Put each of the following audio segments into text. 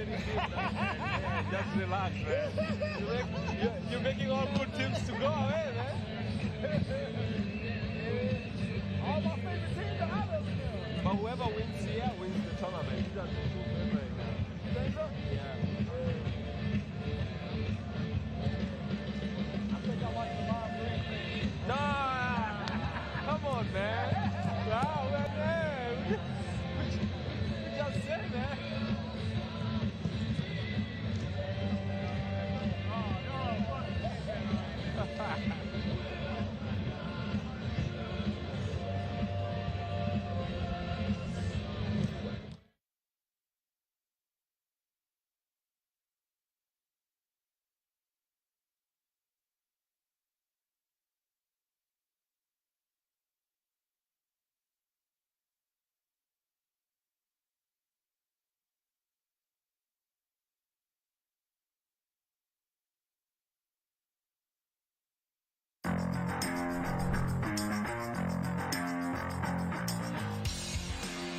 any team, man. Just relax, man. You're making all good teams to go away, man. All my favorite teams are out of here. But whoever wins here wins the tournament. These are the two favorites now. You think so? Yeah. I think I watched the ball play. No! Come on, man. Wow, man. We just said, man.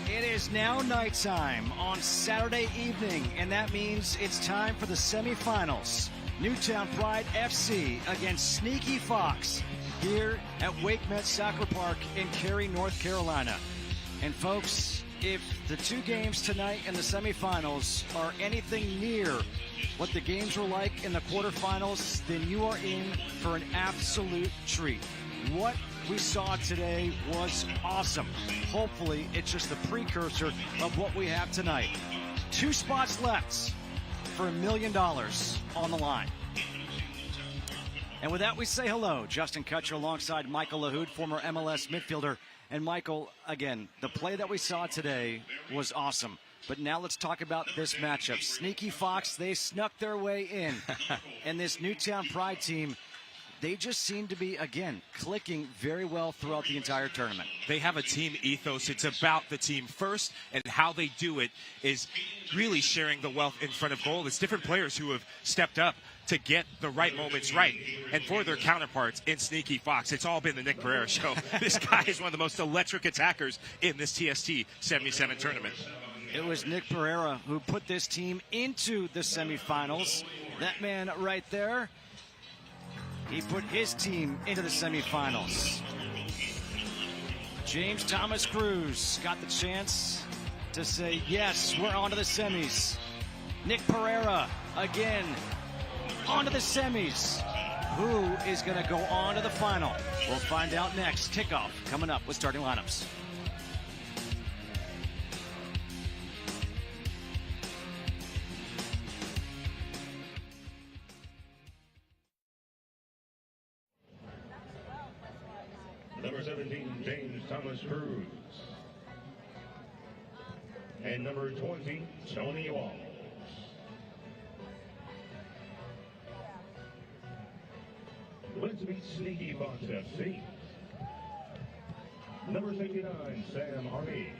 It is now nighttime on Saturday evening, and that means it's time for the semifinals. Newtown Pride FC against Sneaky Fox here at Wake Met Soccer Park in Cary, North Carolina. And folks, if the two games tonight in the semifinals are anything near what the games were like in the quarterfinals, then you are in for an absolute treat. What we saw today was awesome. Hopefully, it's just the precursor of what we have tonight. 2 spots left for $1 million on the line. And with that, we say hello. Justin Kutcher alongside Michael Lahoud, former MLS midfielder. And Michael, again, the play that we saw today was awesome. But now let's talk about this matchup. Sneaky Fox, they snuck their way in. And this Newtown Pride team, they just seem to be, again, clicking very well throughout the entire tournament. They have a team ethos. It's about the team first, and how they do it is really sharing the wealth in front of goal. It's different players who have stepped up to get the right moments right. And for their counterparts in Sneaky Fox, it's all been the Nick Pereira show. This guy is one of the most electric attackers in this TST 77 tournament. It was Nick Pereira who put this team into the semifinals. That man right there, he put his team into the semifinals. James Thomas Cruz got the chance to say, yes, we're on to the semis. Nick Pereira, again, on to the semis. Who is going to go on to the final? We'll find out next. Kickoff coming up with starting lineups. Number 17, James Thomas Cruz. And number 20, Tony Walls. Let's meet Sneaky Fox FC. Number 69, Sam Army.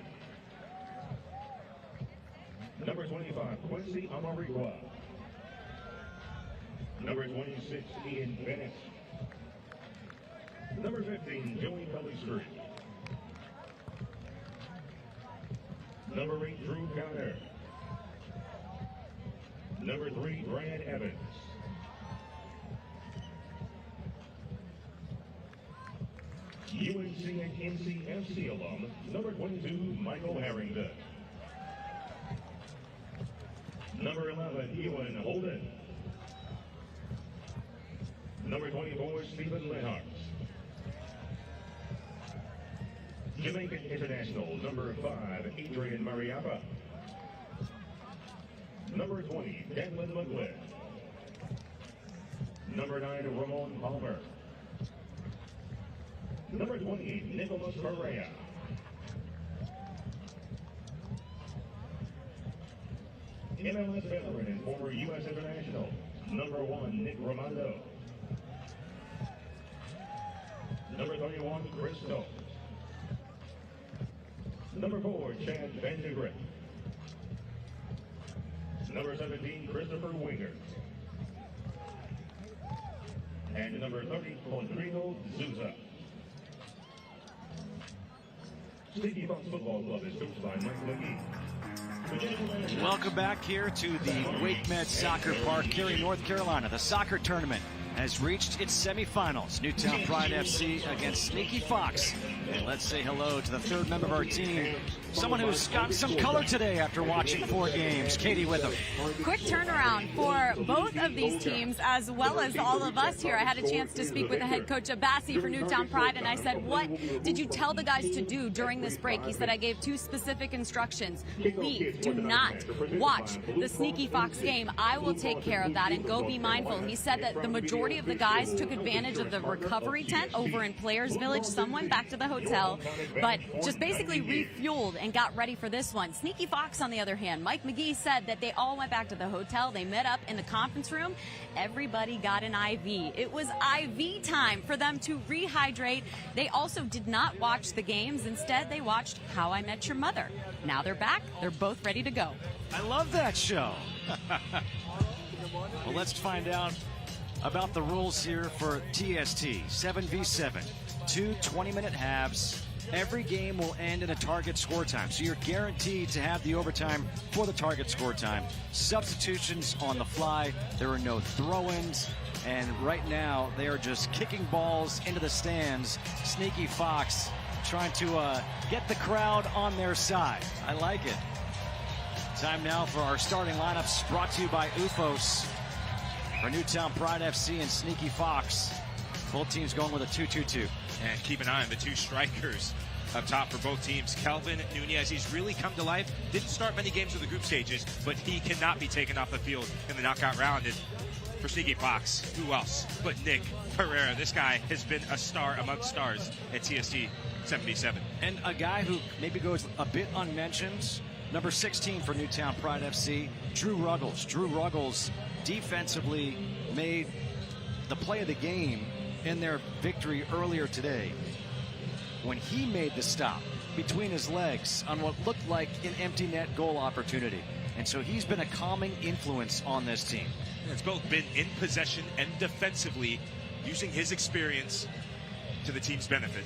Number 25, Quincy Amarigua. Number 26, Ian Bennett. Number 15, Joey Pellistree. Number 8, Drew Connor. Number 3, Brad Evans. UNC and NCFC alum, number 22, Michael Harrington. Number 11, Ewan Holden. Number 24, Stephen Lenhart. Jamaican International, number 5, Adrian Mariappa. Number 20, Declan McGlynn. Number 9, Ramon Palmer. Number 20, Nicholas Correa. MLS veteran and former U.S. international, number 1, Nick Romando. Number 31, Chris Stokes. Number 4, Chad Van de Griff. Number 17, Christopher Winger. And number 30, Rodrigo Souza. Sneaky Fox Football Club is coached by Mike McGee. Welcome back here to the Wake Med Soccer Park, Cary, North Carolina. The soccer tournament has reached its semifinals. Newtown Pride FC against Sneaky Fox. And let's say hello to the third member of our team, someone who's gotten some color today after watching 4 games. Katie with him. Quick turnaround for both of these teams, as well as all of us here. I had a chance to speak with the head coach Abbasi for Newtown Pride, and I said, what did you tell the guys to do during this break? He said, I gave 2 specific instructions. Leave. Do not watch the Sneaky Fox game. I will take care of that, and go be mindful. He said that the majority of the guys took advantage of the recovery tent over in Players Village. Some went back to the hotel, but just basically refueled and got ready for this one. Sneaky Fox, on the other hand, Mike McGee said that they all went back to the hotel. They met up in the conference room. Everybody got an IV. It was IV time for them to rehydrate. They also did not watch the games. Instead, they watched How I Met Your Mother. Now they're back. They're both ready to go. I love that show. Well, let's find out about the rules here for TST. 7v7, 2 20-minute halves. Every game will end in a target score time, so you're guaranteed to have the overtime for the target score time. Substitutions on the fly. There are no throw-ins, and right now they are just kicking balls into the stands. Sneaky Fox trying to get the crowd on their side. I like it. Time now for our starting lineups, brought to you by UFOS. For Newtown Pride FC and Sneaky Fox, both teams going with a 2-2-2. And keep an eye on the 2 strikers up top for both teams. Kelvin Nunez, he's really come to life. Didn't start many games of the group stages, but he cannot be taken off the field in the knockout round. And for Sneaky Fox, who else but Nick Pereira? This guy has been a star amongst stars at TST 77. And a guy who maybe goes a bit unmentioned, number 16 for Newtown Pride FC, Drew Ruggles. Drew Ruggles defensively made the play of the game in their victory earlier today when he made the stop between his legs on what looked like an empty net goal opportunity. And so he's been a calming influence on this team. It's both been in possession and defensively, using his experience to the team's benefit.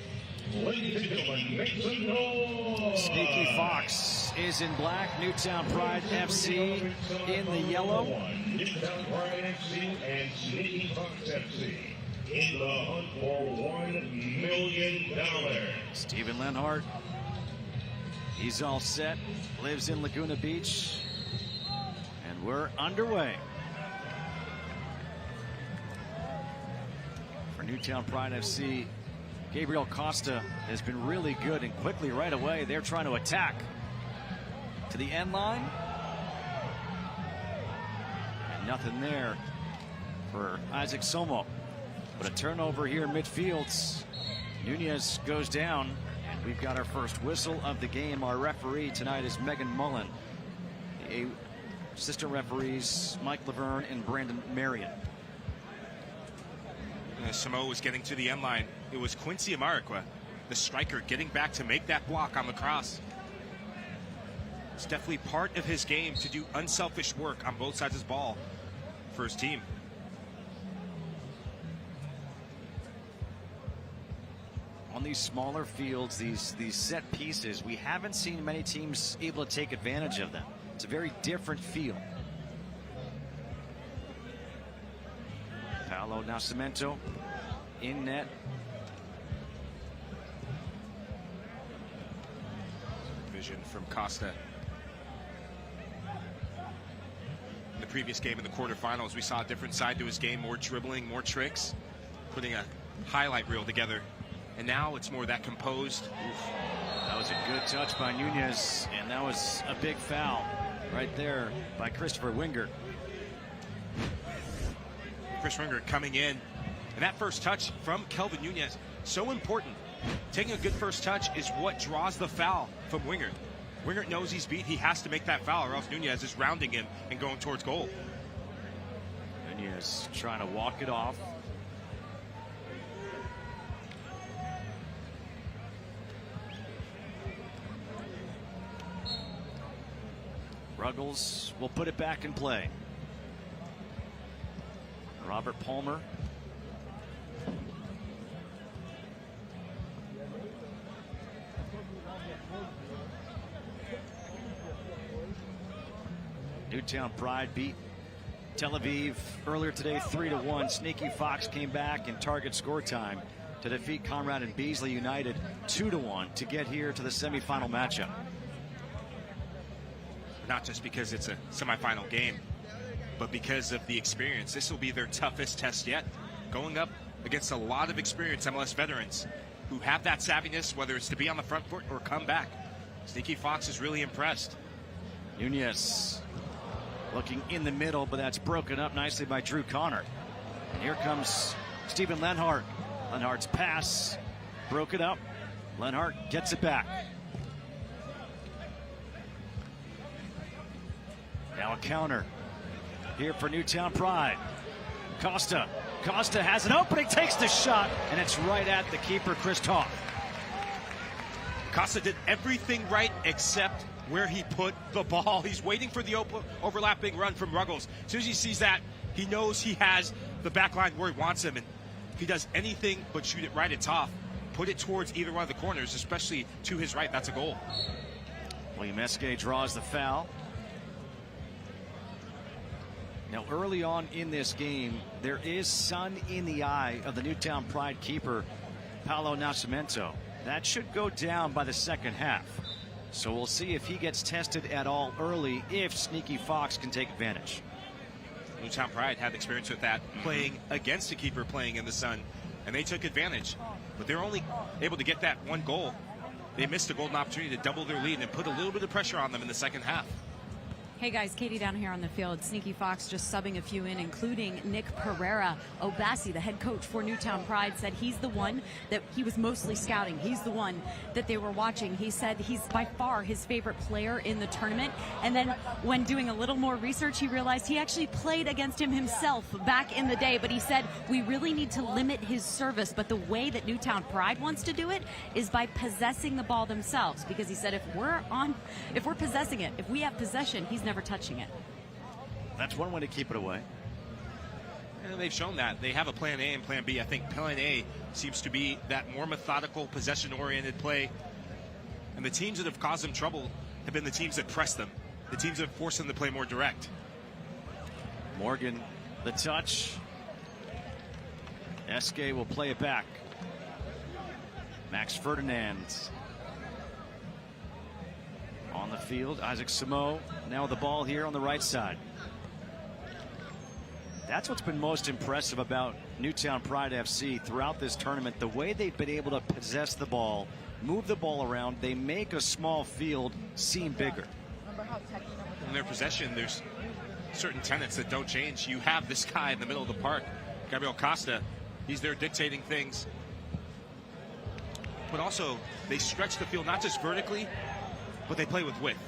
Ladies and gentlemen, make some noise. Sneaky Fox is in black, Newtown Pride FC in the yellow. Newtown Pride FC and Sneaky Fox FC in the hunt for $1 million. Steven Lenhart, he's all set, lives in Laguna Beach, and we're underway. For Newtown Pride FC, Gabriel Costa has been really good, and quickly right away they're trying to attack to the end line. And nothing there for Isaac Somo. But a turnover here in midfield. Nunez goes down, and we've got our first whistle of the game. Our referee tonight is Megan Mullen. The assistant referees, Mike Laverne and Brandon Marion. Samo was getting to the end line. It was Quincy Amarikwa, the striker, getting back to make that block on the cross. It's definitely part of his game to do unselfish work on both sides of his ball for his team. On these smaller fields, these set pieces, we haven't seen many teams able to take advantage of them. It's a very different feel. Paolo Nascimento in net. Vision from Costa. In the previous game in the quarterfinals, we saw a different side to his game, more dribbling, more tricks, putting a highlight reel together. And now it's more that composed. Oof. That was a good touch by Nunez, and that was a big foul right there by Christopher Winger. Chris Winger coming in, and that first touch from Kelvin Nunez, so important. Taking a good first touch is what draws the foul from Winger. Winger knows he's beat. He has to make that foul, or else Nunez is rounding him and going towards goal. Nunez trying to walk it off. Ruggles will put it back in play. Robert Palmer. Newtown Pride beat Tel Aviv earlier today 3-1. Sneaky Fox came back in target score time to defeat Conrad and Beasley United 2-1 to get here to the semifinal matchup. Not just because it's a semifinal game, but because of the experience. This will be their toughest test yet, going up against a lot of experienced MLS veterans who have that savviness, whether it's to be on the front foot or come back. Sneaky Fox is really impressed. Nunez looking in the middle, but that's broken up nicely by Drew Connor. And here comes Steven Lenhart. Lenhart's pass broken up. Lenhart gets it back. Now a counter here for Newtown Pride. Costa has an opening, takes the shot, and it's right at the keeper, Chris Toth. Costa did everything right except where he put the ball. He's waiting for the overlapping run from Ruggles. As soon as he sees that, he knows he has the back line where he wants him. And if he does anything but shoot it right at Toth, put it towards either one of the corners, especially to his right, that's a goal. William Esque draws the foul. Now, early on in this game, there is sun in the eye of the Newtown Pride keeper, Paolo Nascimento. That should go down by the second half. So we'll see if he gets tested at all early, if Sneaky Fox can take advantage. Newtown Pride had experience with that, playing against a keeper playing in the sun, and they took advantage. But they're only able to get that one goal. They missed a golden opportunity to double their lead and put a little bit of pressure on them in the second half. Hey guys, Katie down here on the field. Sneaky Fox just subbing a few in, including Nick Pereira. Obasi, the head coach for Newtown Pride, said he's the one that he was mostly scouting. He's the one that they were watching. He said he's by far his favorite player in the tournament. And then when doing a little more research, he realized he actually played against him himself back in the day. But he said we really need to limit his service. But the way that Newtown Pride wants to do it is by possessing the ball themselves. Because he said if we're possessing it, if we have possession, he's never touching it. That's one way to keep it away. And they've shown that. They have a plan A and plan B. I think plan A seems to be that more methodical, possession-oriented play. And the teams that have caused them trouble have been the teams that press them, the teams that have forced them to play more direct. Morgan, the touch. Esque will play it back. Max Ferdinand on the field. Isaac Samo now with the ball here on the right side. That's what's been most impressive about Newtown Pride FC throughout this tournament. The way they've been able to possess the ball, move the ball around. They make a small field seem bigger. In their possession, there's certain tenets that don't change. You have this guy in the middle of the park, Gabriel Costa. He's there dictating things. But also, they stretch the field not just vertically, but they play with width.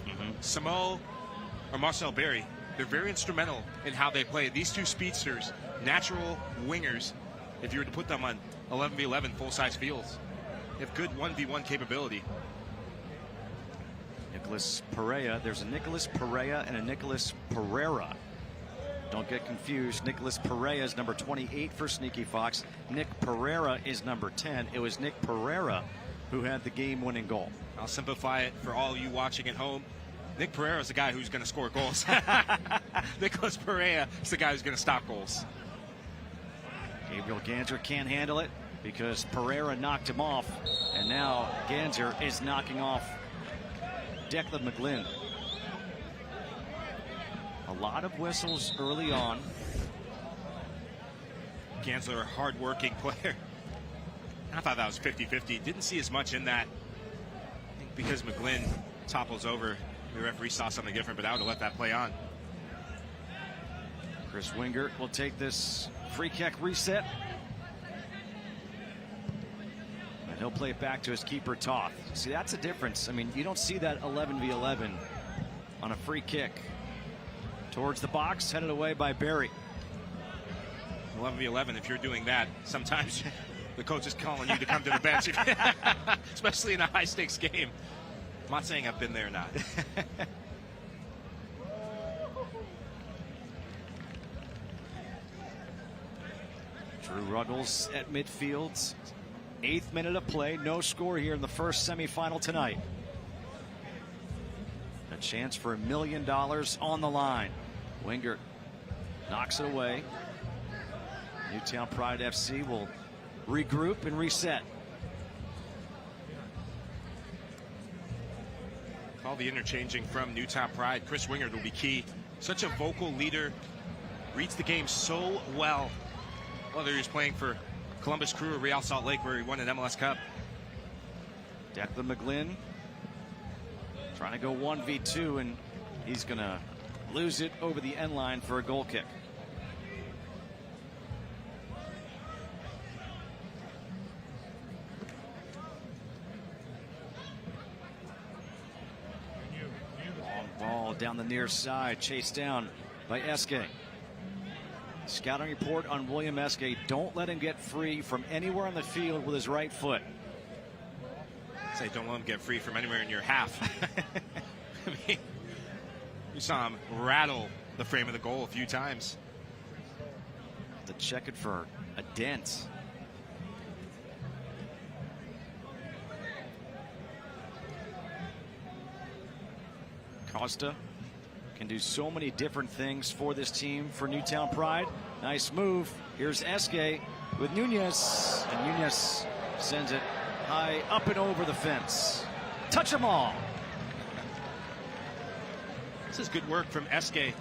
Samo or Marcel Berry, they're very instrumental in how they play. These two speedsters, natural wingers, if you were to put them on 11v11 full-size fields, they have good 1v1 capability. Nicholas Pereira. There's a Nicholas Pereira and a Nicholas Pereira. Don't get confused. Nicholas Pereira is number 28 for Sneaky Fox. Nick Pereira is number 10. It was Nick Pereira who had the game-winning goal. I'll simplify it for all you watching at home. Nick Pereira is the guy who's going to score goals. Nicholas Pereira is the guy who's going to stop goals. Gabriel Ganser can't handle it because Pereira knocked him off. And now Ganser is knocking off Declan McGlynn. A lot of whistles early on. Gansler, a hard-working player. I thought that was 50-50. Didn't see as much in that. I think because McGlynn topples over, the referee saw something different, but I would have let that play on. Chris Wingert will take this free kick reset. And he'll play it back to his keeper, Toth. See, that's a difference. I mean, you don't see that 11v11 on a free kick. Towards the box, headed away by Berry. 11v11, if you're doing that, sometimes the coach is calling you to come to the bench, especially in a high-stakes game. I'm not saying I've been there or not. Drew Ruggles at midfield. 8th minute of play. No score here in the first semifinal tonight. The A chance for $1 million on the line. Wingert knocks it away. Newtown Pride FC will regroup and reset. All the interchanging from Newtown Pride. Chris Wingert will be key. Such a vocal leader. Reads the game so well. Whether he's playing for Columbus Crew or Real Salt Lake, where he won an MLS Cup. Declan McGlynn trying to go 1v2, and he's going to lose it over the end line for a goal kick. Long ball down the near side, chased down by Eske. Scouting report on William Eske: don't let him get free from anywhere on the field with his right foot. Say don't let him get free from anywhere in your half. I mean, you saw him rattle the frame of the goal a few times. To check it for a dent. Costa can do so many different things for this team, for Newtown Pride. Nice move. Here's Eske with Nunez, and Nunez sends it high up and over the fence. Touch them all. This is good work from Eske.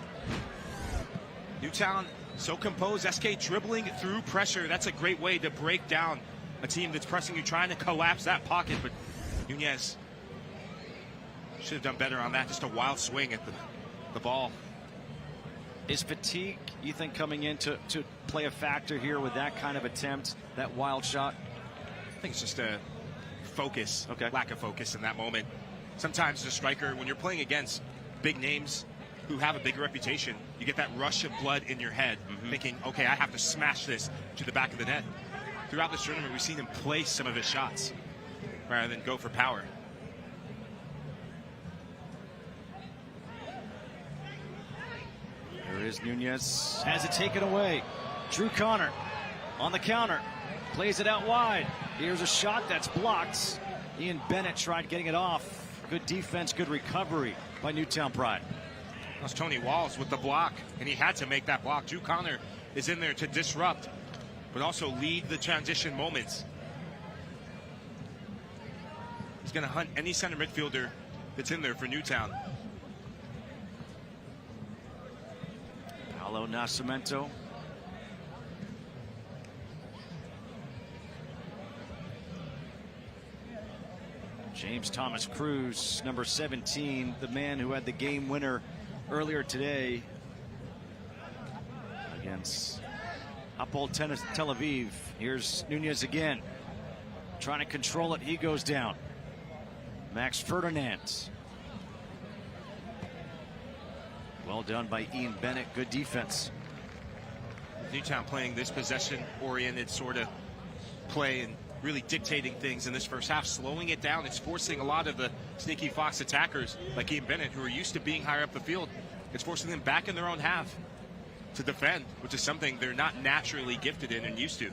Newtown so composed. Eske dribbling through pressure. That's a great way to break down a team that's pressing you, trying to collapse that pocket. But Nunez should have done better on that. Just a wild swing at the ball. Is fatigue, you think, coming in to play a factor here with that kind of attempt, that wild shot? I think it's just a focus, lack of focus in that moment. Sometimes as a striker, when you're playing against big names who have a big reputation, you get that rush of blood in your head, thinking, okay, I have to smash this to the back of the net. Throughout this tournament, we've seen him place some of his shots rather than go for power. There is Nunez, has it taken away. Drew Connor on the counter, plays it out wide. Here's a shot that's blocked. Ian Bennett tried getting it off. Good defense, good recovery by Newtown Pride. That was Tony Walls with the block, and he had to make that block. Drew Connor is in there to disrupt, but also lead the transition moments. He's going to hunt any center midfielder that's in there for Newtown. Paulo Nascimento. James Thomas Cruz, number 17, the man who had the game winner earlier today against Hapoel Tel Aviv. Here's Nunez again, trying to control it. He goes down. Max Ferdinand. Well done by Ian Bennett. Good defense. Newtown playing this possession-oriented sort of play and really dictating things in this first half, slowing it down. It's forcing a lot of the sneaky Fox attackers like Ian Bennett, who are used to being higher up the field. It's forcing them back in their own half to defend, which is something they're not naturally gifted in and used to.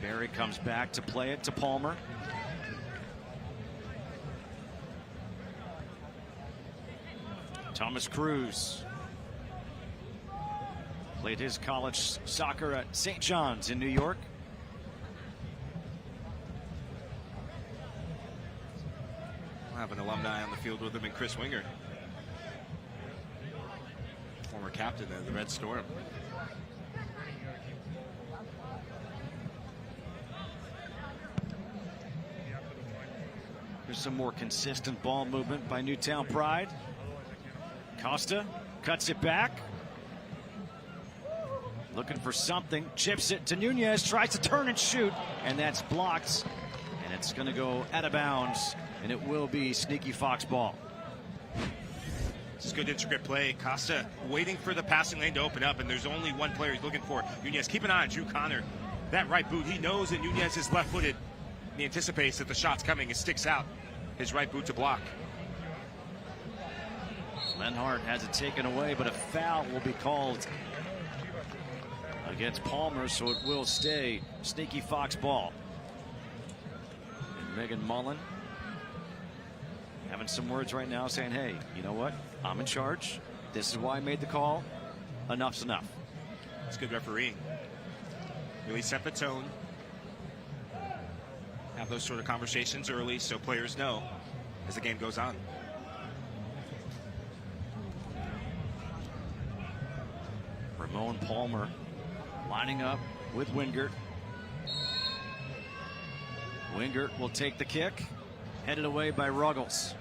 Barry comes back to play it to Palmer. Thomas Cruz played his college soccer at St. John's in New York. We'll have an alumni on the field with him in Chris Wingert, former captain of the Red Storm. Here's some more consistent ball movement by Newtown Pride. Costa cuts it back. Looking for something. Chips it to Nunez. Tries to turn and shoot. And that's blocked. And it's going to go out of bounds. And it will be Sneaky Fox ball. This is good intricate play. Costa waiting for the passing lane to open up. And there's only one player he's looking for. Nunez. Keep an eye on Drew Connor. That right boot. He knows that Nunez is left-footed. He anticipates that the shot's coming and sticks out his right boot to block. Lenhart has it taken away, but a foul will be called against Palmer, so it will stay Sneaky Fox ball. And Megan Mullen having having some words right now saying, hey, you know what? I'm in charge. This is why I made the call. Enough's enough. It's good refereeing. Really set the tone. Have those sort of conversations early so players know as the game goes on. Ramon Palmer lining up with Wingert. Wingert will take the kick. Headed away by Ruggles.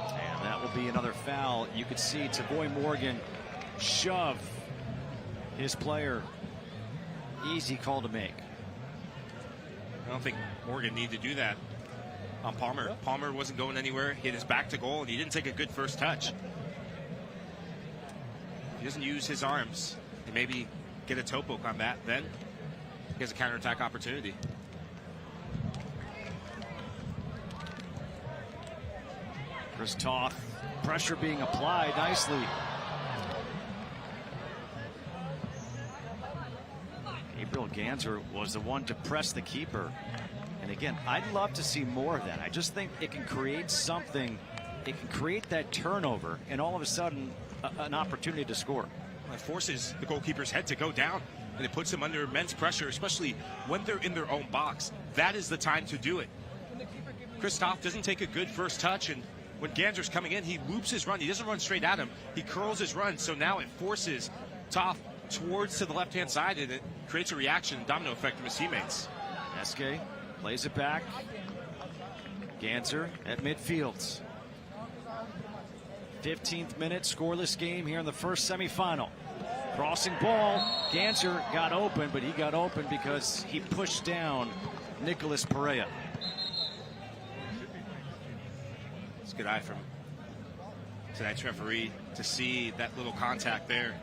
And that will be another foul. You could see Tavoy Morgan shove his player. Easy call to make. I don't think Morgan needed to do that on Palmer. Palmer wasn't going anywhere. He had his back to goal, and he didn't take a good first touch. He doesn't use his arms and maybe get a toe poke on that, then he has a counterattack opportunity. Chris Toth, pressure being applied nicely. Gabriel Ganser was the one to press the keeper. And again, I'd love to see more of that. I just think it can create something. It can create that turnover, and all of a sudden, an opportunity to score. It forces the goalkeeper's head to go down, and it puts them under immense pressure, especially when they're in their own box. That is the time to do it. Christoph doesn't take a good first touch, and when Ganser's coming in, he loops his run. He doesn't run straight at him. He curls his run, so now it forces Toth towards to the left-hand side, and it creates a reaction, domino effect from his teammates. Eske plays it back. Ganser at midfield. 15th minute, scoreless game here in the first semifinal. Crossing ball. Ganser got open, but he got open because he pushed down Nicholas Perea. It's a good eye from tonight's referee to see that little contact there.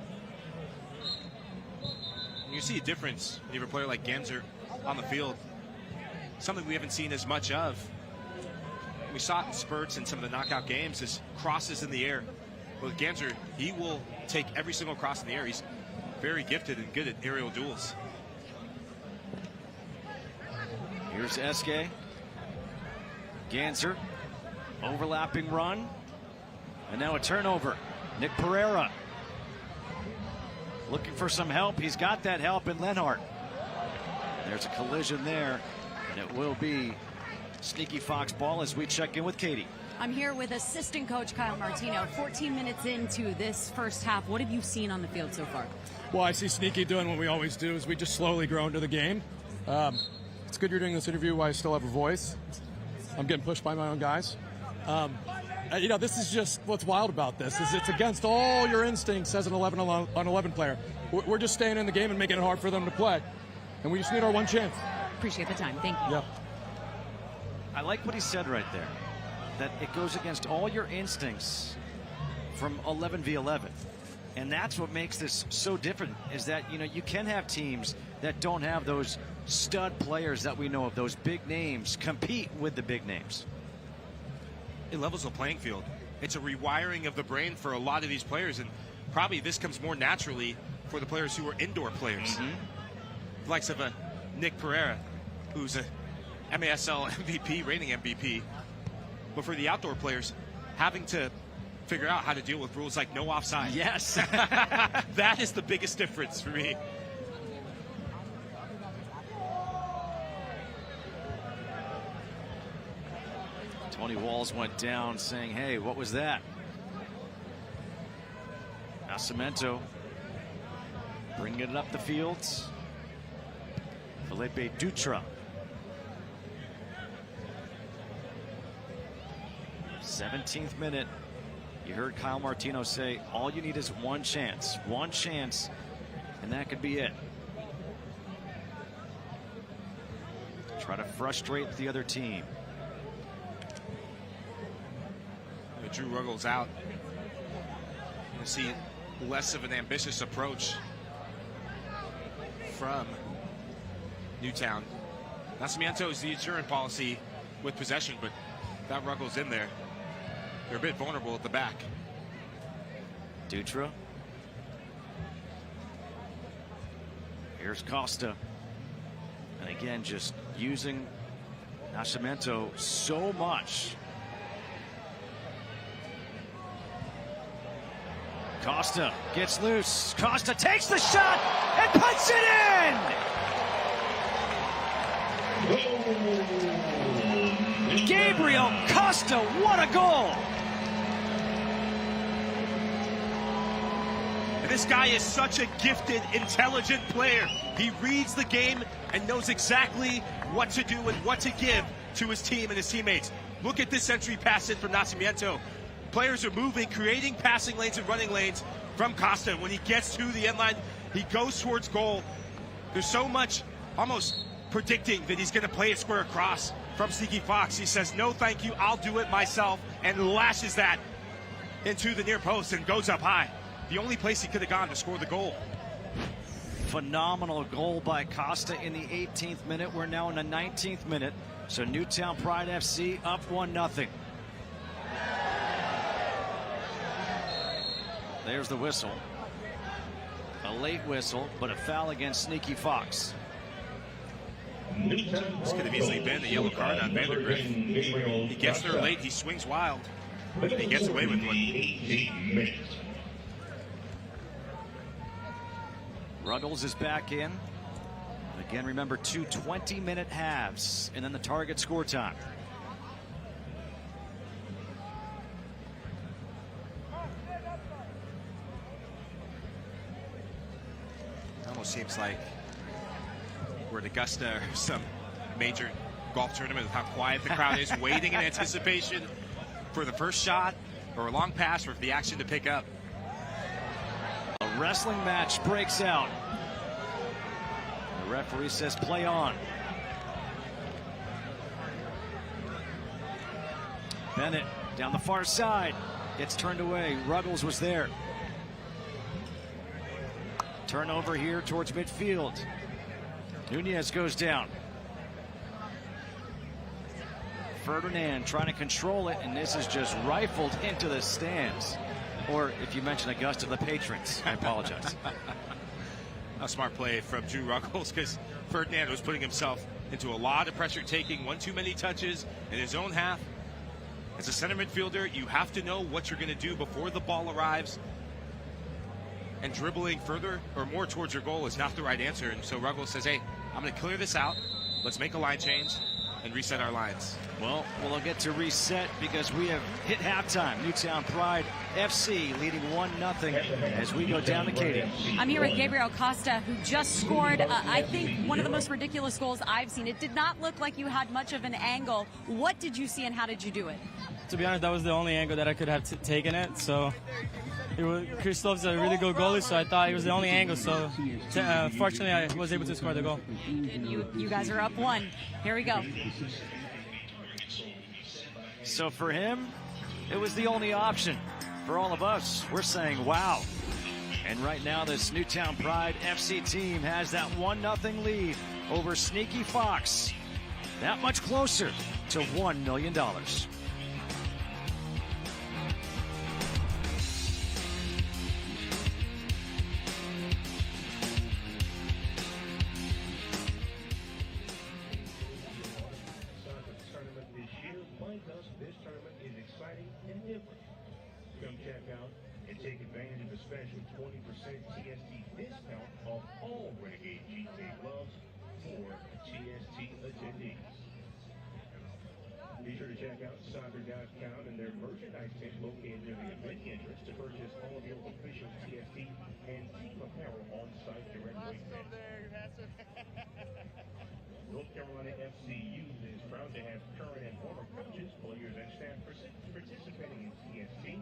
You see a difference when you have a player like Ganser on the field. Something we haven't seen as much of. We saw it in spurts in some of the knockout games, his crosses in the air. With Ganser, he will take every single cross in the air. He's very gifted and good at aerial duels. Here's Eske. Ganser, overlapping run. And now a turnover. Nick Pereira looking for some help. He's got that help in Lenhart. There's a collision there, and it will be Sneaky Fox ball as we check in with Katie. I'm here with assistant coach Kyle Martino. 14 minutes into this first half, what have you seen on the field so far? Well, I see Sneaky doing what we always do, is we just slowly grow into the game. It's good you're doing this interview while I still have a voice. I'm getting pushed by my own guys. You know, this is just what's wild about this, is it's against all your instincts as an 11 on 11 player. We're just staying in the game and making it hard for them to play. And we just need our one chance. Appreciate the time. Thank you. Yeah. I like what he said right there, that it goes against all your instincts from 11 v 11. And that's what makes this so different, is that, you know, you can have teams that don't have those stud players that we know of, those big names, compete with the big names. It levels the playing field. It's a rewiring of the brain for a lot of these players, and probably this comes more naturally for the players who are indoor players. The likes of a Nick Pereira, who's a MASL MVP, reigning MVP. But for the outdoor players, having to figure out how to deal with rules like no offside. Yes. That is the biggest difference for me. Tony Walls went down saying, hey, what was that? Nascimento bringing it up the fields. Felipe Dutra. 17th minute. You heard Kyle Martino say, all you need is one chance, and that could be it. Try to frustrate the other team. Drew Ruggles out. You see less of an ambitious approach from Newtown. Nascimento is the insurance policy with possession, but that Ruggles in there. They're a bit vulnerable at the back. Dutra. Here's Costa. And again, just using Nascimento so much. Costa gets loose. Costa takes the shot and puts it in! Gabriel Costa, what a goal! This guy is such a gifted, intelligent player. He reads the game and knows exactly what to do and what to give to his team and his teammates. Look at this entry pass in from Nascimento. Players are moving, creating passing lanes and running lanes from Costa. When he gets to the end line, he goes towards goal. There's so much almost predicting that he's going to play a square across from Sneaky Fox. He says, no, thank you, I'll do it myself, and lashes that into the near post and goes up high. The only place he could have gone to score the goal. Phenomenal goal by Costa in the 18th minute. We're now in the 19th minute. So Newtown Pride FC up 1-0. There's the whistle. A late whistle, but a foul against Sneaky Fox. This could have easily been the yellow card on Vandergriff. He gets there late, he swings wild, and he gets away with one. Ruggles is back in. Again, remember, 2 20-minute halves, and then the target score time. Almost seems like we're at Augusta or some major golf tournament with how quiet the crowd is, waiting in anticipation for the first shot or a long pass or for the action to pick up. A wrestling match breaks out. The referee says play on. Bennett down the far side. Gets turned away. Ruggles was there. Turnover here towards midfield. Nunez goes down. Ferdinand trying to control it, and this is just rifled into the stands. Or if you mention Augusta, the patrons. I apologize. A smart play from Drew Ruggles, because Ferdinand was putting himself into a lot of pressure, taking one too many touches in his own half. As a center midfielder, you have to know what you're going to do before the ball arrives. And dribbling further or more towards your goal is not the right answer. And so Ruggles says, hey, I'm going to clear this out. Let's make a line change and reset our lines. Well, we'll get to reset because we have hit halftime. Newtown Pride FC leading 1-0 as we go down to Katie. I'm here with Gabriel Costa, who just scored, I think, one of the most ridiculous goals I've seen. It did not look like you had much of an angle. What did you see and how did you do it? To be honest, that was the only angle that I could have taken it. So Christoph's a really good goalie, so I thought it was the only angle. So fortunately, I was able to score the goal. And you guys are up 1. Here we go. So for him, it was the only option. For all of us, we're saying, wow. And right now, this Newtown Pride FC team has that 1-0 lead over Sneaky Fox. That much closer to $1 million. This tournament is exciting and different. Come check out and take advantage of a special 20% TST discount off all Renegade GTA gloves for TST attendees. Be sure to check out soccer.com and their merchandise tent located near the event entrance to purchase all of your official TST and team apparel on site directly. North Carolina FC Youth is proud to have current and former coaches, players, and staff participating in TST.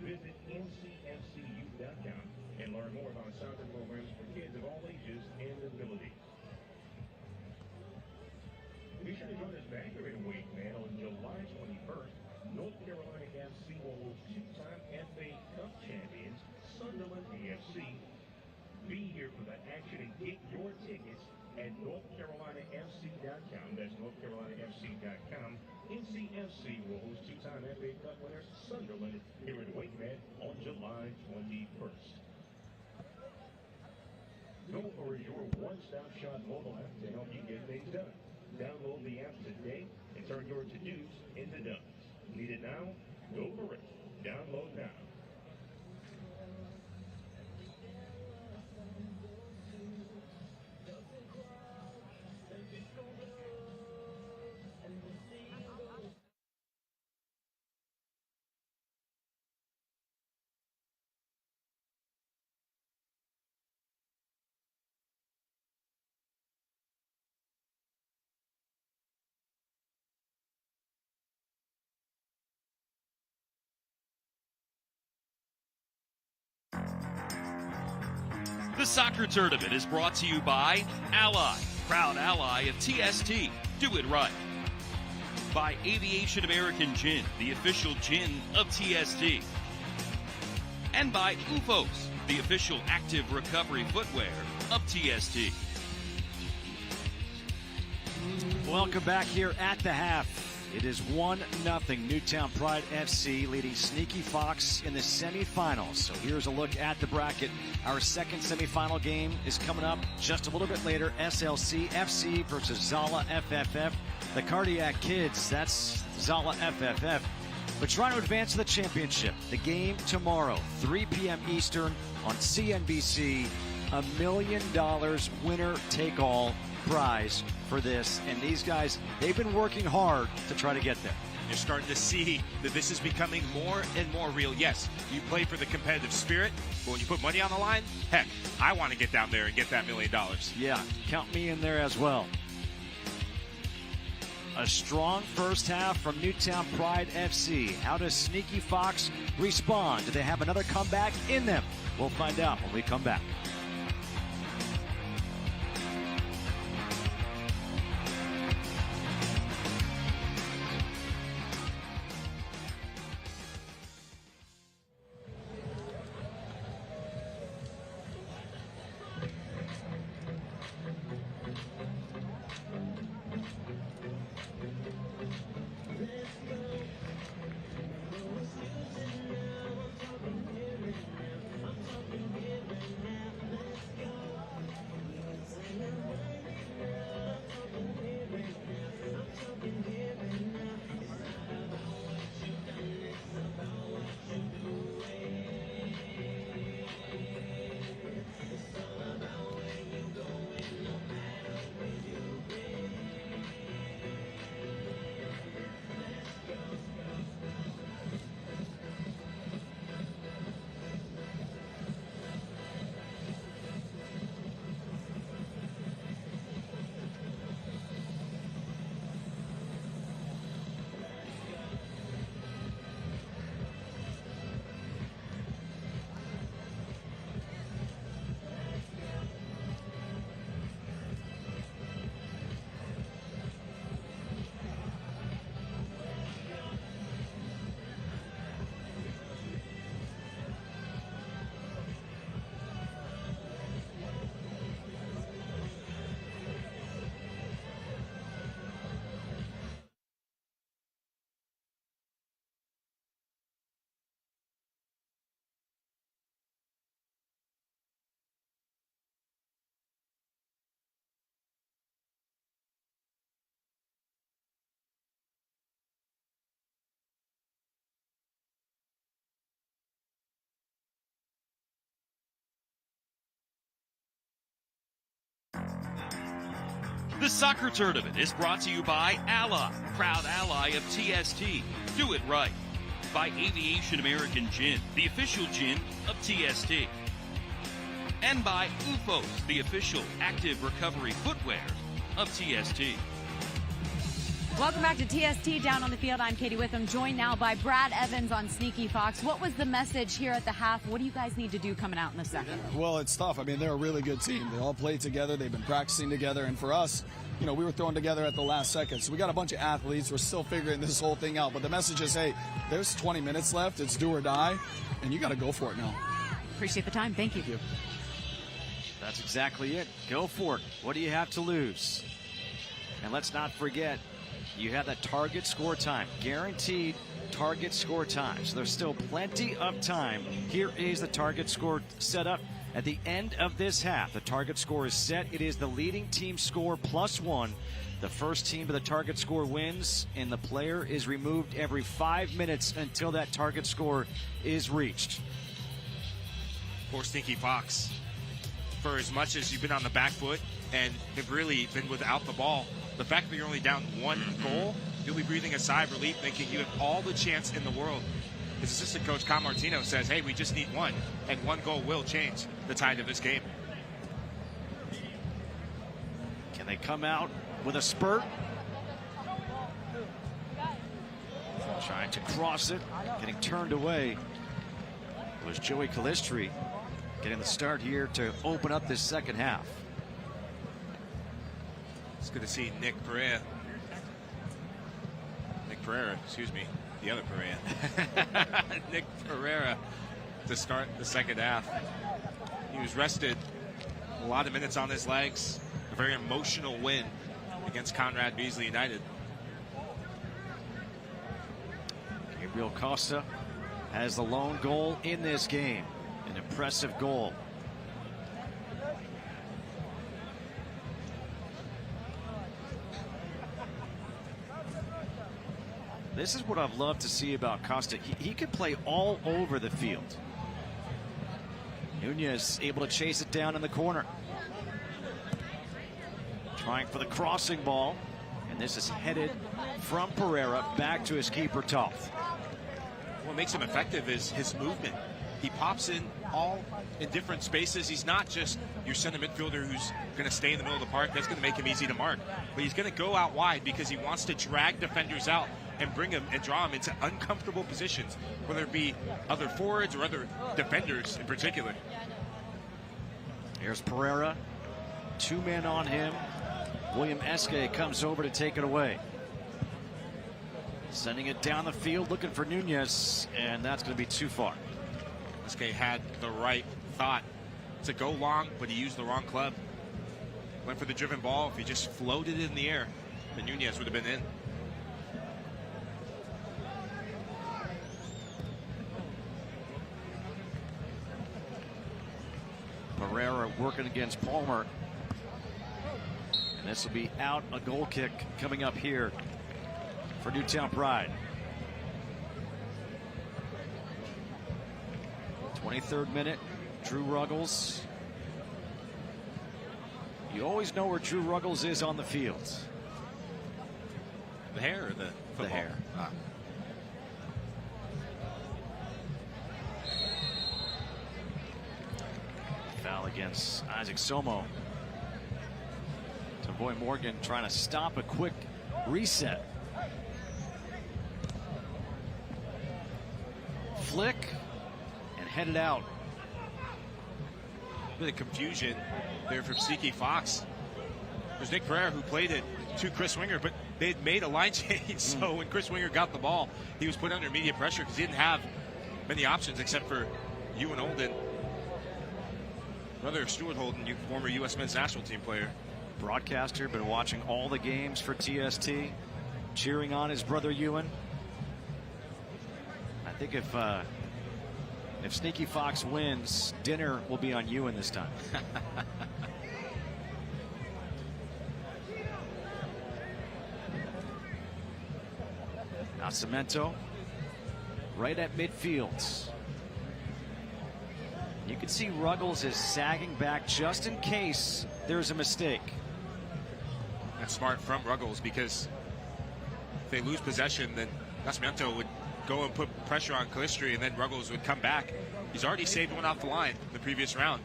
Visit ncfcuyouth.com and learn more about soccer programs for kids of all ages and abilities. Be sure to join us back here in Wake, man, on July 21st. North Carolina FC will host 2-time FA Cup champions, Sunderland AFC. Be here for the action and get your tickets at NorthCarolinaFC.com. That's NorthCarolinaFC.com. NCFC will host 2-time FA Cup winners Sunderland here in Wakeman on July 21st. Go for your one-stop shop mobile app to help you get things done. Download the app today and turn your to-dos into dones. Need it now? Go for it. Download now. The soccer tournament is brought to you by Ally, proud ally of TST. Do it right. By Aviation American Gin, the official gin of TST. And by UFOs, the official active recovery footwear of TST. Welcome back here at the half. It is 1-0 Newtown Pride FC leading Sneaky Fox in the semifinals. So here's a look at the bracket. Our second semifinal game is coming up just a little bit later. SLC FC versus Zala FFF. The Cardiac Kids, that's Zala FFF. But trying to advance to the championship. The game tomorrow, 3 p.m. Eastern on CNBC. $1 million winner-take-all prize for this, and these guys, they've been working hard to try to get there. You're starting to see that this is becoming more and more real. Yes, you play for the competitive spirit, but when you put money on the line, heck, I want to get down there and get that $1 million. Yeah, count me in there as well. A strong first half from Newtown Pride FC. How does Sneaky Fox respond? Do they have another comeback in them? We'll find out when we come back. The soccer tournament is brought to you by Ally, proud ally of TST. Do it right. By Aviation American Gin, the official gin of TST. And by UFOs, the official active recovery footwear of TST. Welcome back to TST Down on the Field. I'm Katie Witham, joined now by Brad Evans on Sneaky Fox. What was the message here at the half? What do you guys need to do coming out in the second? Well, it's tough. I mean, they're a really good team. They all play together. They've been practicing together. And for us, you know, we were thrown together at the last second. So we got a bunch of athletes. We're still figuring this whole thing out. But the message is, hey, there's 20 minutes left. It's do or die. And you got to go for it now. Appreciate the time. Thank you. Thank you. That's exactly it. Go for it. What do you have to lose? And let's not forget, you have that target score time, guaranteed target score time. So there's still plenty of time. Here is the target score set up At the end of this half, the target score is set. It is the leading team score +1. The first team to the target score wins, and the player is removed every 5 minutes until that target score is reached. For Sneaky Fox, for as much as you've been on the back foot and have really been without the ball, the fact that you're only down 1 goal, you'll be breathing a sigh of relief, thinking you have all the chance in the world. His assistant coach, Con Martino, says, hey, we just need 1, and 1 goal will change the tide of this game. Can they come out with a spurt? Trying to cross it, getting turned away was Joey Calistri, getting the start here to open up this second half. It's good to see Nick Pereira, excuse me, the other Pereira. Nick Pereira to start the second half. He was rested, a lot of minutes on his legs. A very emotional win against Conrad Beasley United. Gabriel Costa has the lone goal in this game. An impressive goal. This is what I've loved to see about Costa. He can play all over the field. Nunez able to chase it down in the corner. Trying for the crossing ball. And this is headed from Pereira back to his keeper, Toth. What makes him effective is his movement. He pops in all in different spaces. He's not just your center midfielder who's going to stay in the middle of the park. That's going to make him easy to mark. But he's going to go out wide because he wants to drag defenders out and bring them and draw them into uncomfortable positions, whether it be other forwards or other defenders in particular. Here's Pereira. 2 men on him. William Esque comes over to take it away. Sending it down the field, looking for Nunez, and that's going to be too far. Esque had the right thought to go long, but he used the wrong club. Went for the driven ball. If he just floated in the air, then Nunez would have been in. Pereira working against Palmer. And this will be out, a goal kick coming up here for Newtown Pride. 23rd minute, Drew Ruggles. You always know where Drew Ruggles is on the field. The hair or the football? The hair. Ah. Foul against Isaac Somo. Boy Morgan trying to stop a quick reset. Flick and headed out. A bit of confusion there from Sneaky Fox. There's Nick Pereira who played it to Chris Winger, but they had made a line change. So when Chris Winger got the ball, he was put under immediate pressure because he didn't have many options except for Ewan Holden. Brother of Stuart Holden, former U.S. men's national team player. Broadcaster, been watching all the games for TST, cheering on his brother Ewan. I think if Sneaky Fox wins, dinner will be on Ewan this time. Nascimento right at midfield. You can see Ruggles is sagging back just in case there's a mistake. That's smart from Ruggles, because if they lose possession, then Nascimento would go and put pressure on Calistri, and then Ruggles would come back. He's already saved one off the line in the previous round.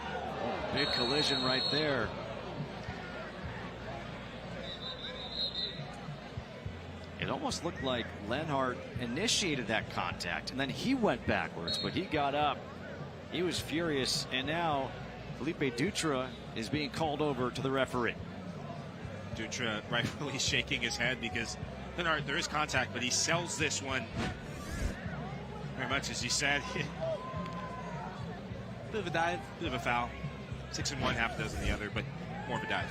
Oh, big collision right there. It almost looked like Lenhart initiated that contact, and then he went backwards, but he got up. He was furious, and now Felipe Dutra is being called over to the referee. Dutra rightfully shaking his head because Lenhart, there is contact, but he sells this one very much, as he said. Bit of a dive, bit of a foul. 6 in one, half a dozen the other, but more of a dive.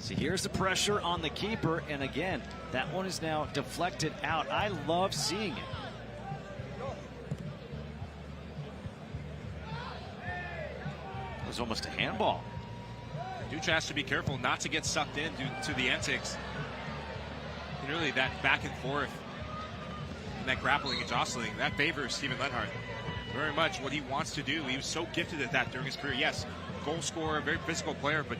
See, here's the pressure on the keeper, and again, that one is now deflected out. I love seeing it. was almost a handball. Dutra has to be careful not to get sucked in due to the antics. And really, that back and forth and that grappling and jostling, that favors Steven Lenhart very much what he wants to do. He was so gifted at that during his career. Yes, goal scorer, very physical player, but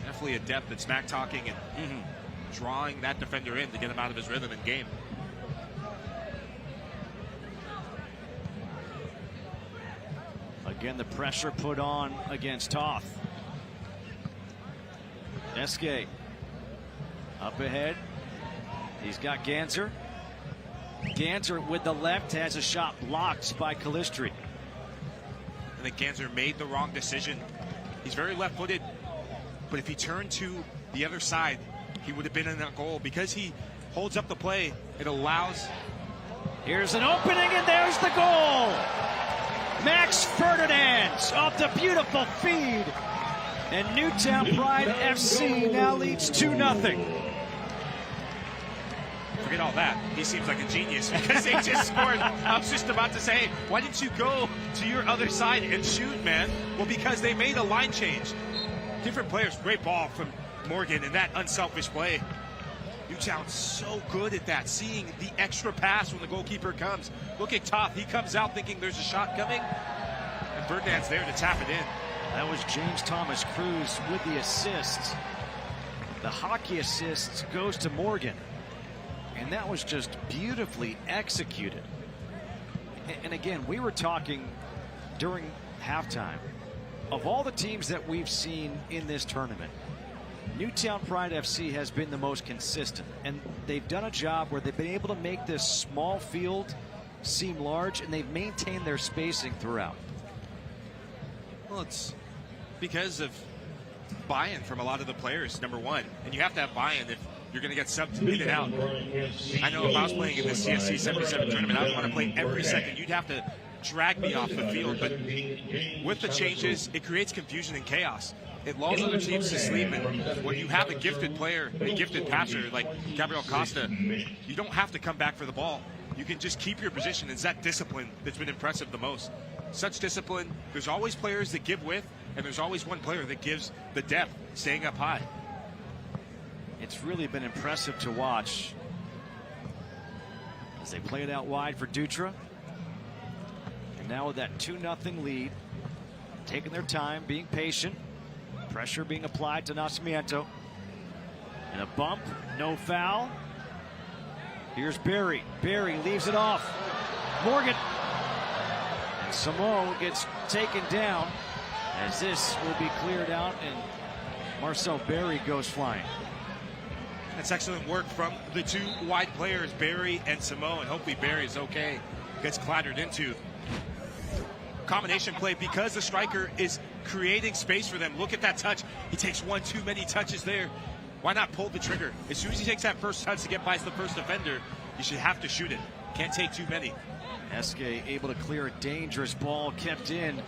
definitely adept at smack talking and drawing that defender in to get him out of his rhythm and game. Again, the pressure put on against Toth. Eske up ahead. He's got Ganser. Ganser with the left has a shot blocked by Calistri. I think Ganser made the wrong decision. He's very left-footed, but if he turned to the other side, he would have been in that goal. Because he holds up the play, it allows. Here's an opening, and there's the goal. Max Ferdinand off the beautiful feed. And Newtown Pride FC now leads 2-0. Forget all that. He seems like a genius because they just scored. I was just about to say, hey, why didn't you go to your other side and shoot, man? Well, because they made a line change. Different players. Great ball from Morgan and that unselfish play. Newtown's so good at that, seeing the extra pass when the goalkeeper comes. Look at Toth. He comes out thinking there's a shot coming, and Ferdinand's there to tap it in. That was James Thomas Cruz with the assist. The hockey assist goes to Morgan. And that was just beautifully executed. And again, we were talking during halftime. Of all the teams that we've seen in this tournament, Newtown Pride FC has been the most consistent. And they've done a job where they've been able to make this small field seem large, and they've maintained their spacing throughout. Well, it's because of buy-in from a lot of the players, number one. And you have to have buy-in if you're going to get subbed in and out. I know if I was playing in this TST 77 tournament, I would want to play every second. You'd have to drag me off the field. But with the changes, it creates confusion and chaos. It lulls other teams to sleep. And when you have a gifted player, a gifted passer like Gabriel Costa, you don't have to come back for the ball. You can just keep your position. It's that discipline that's been impressive the most. Such discipline. There's always players that give width, and there's always one player that gives the depth, staying up high. It's really been impressive to watch as they play it out wide for Dutra. And now with that 2-0 lead, taking their time, being patient, pressure being applied to Nascimento. And a bump, no foul. Here's Barry. Barry leaves it off. Morgan. And Samo gets taken down as this will be cleared out, and Marcel Barry goes flying. That's excellent work from the two wide players, Barry and Samo, and hopefully Barry is okay. Gets clattered into. Combination play because the striker is creating space for them. Look at that touch. He takes one too many touches there. Why not pull the trigger? As soon as he takes that first touch to get by the first defender, you should have to shoot it. Can't take too many. Eske able to clear a dangerous ball kept in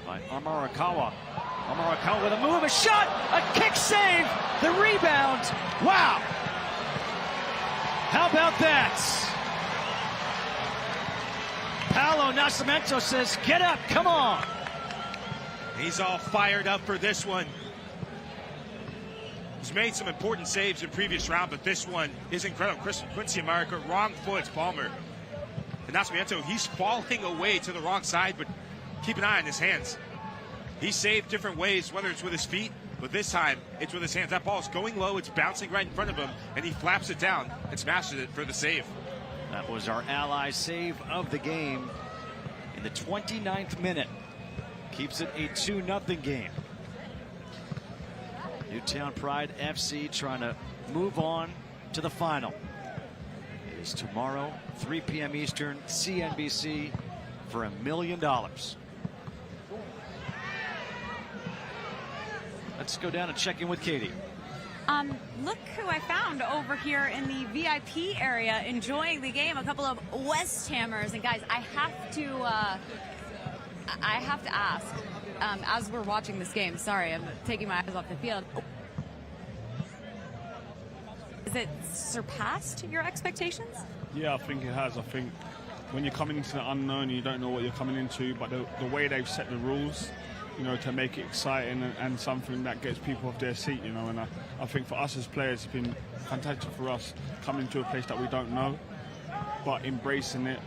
by Amarakawa. Amarakawa with a move, a shot, a kick save, the rebound. Wow! How about that? Paolo Nascimento says, get up, come on. He's all fired up for this one. He's made some important saves in previous round, but this one is incredible. Quincy America, wrong foot, Palmer. And Nascimento, he's falling away to the wrong side, but keep an eye on his hands. He saved different ways, whether it's with his feet, but this time it's with his hands. That ball's going low, it's bouncing right in front of him, and he flaps it down and smashes it for the save. That was our ally save of the game in the 29th minute. Keeps it a 2-0 game. Newtown Pride FC trying to move on to the final. It is tomorrow, 3 p.m. Eastern, CNBC, for $1 million. Let's go down and check in with Katie. Look who I found over here in the VIP area enjoying the game. A couple of West Hammers. And guys, I have to ask, as we're watching this game, sorry, I'm taking my eyes off the field. Has it surpassed your expectations? Yeah, I think it has. I think when you're coming into the unknown, you don't know what you're coming into, but the way they've set the rules, you know, to make it exciting and something that gets people off their seat, you know. And I think for us as players, it's been fantastic for us coming to a place that we don't know, but embracing it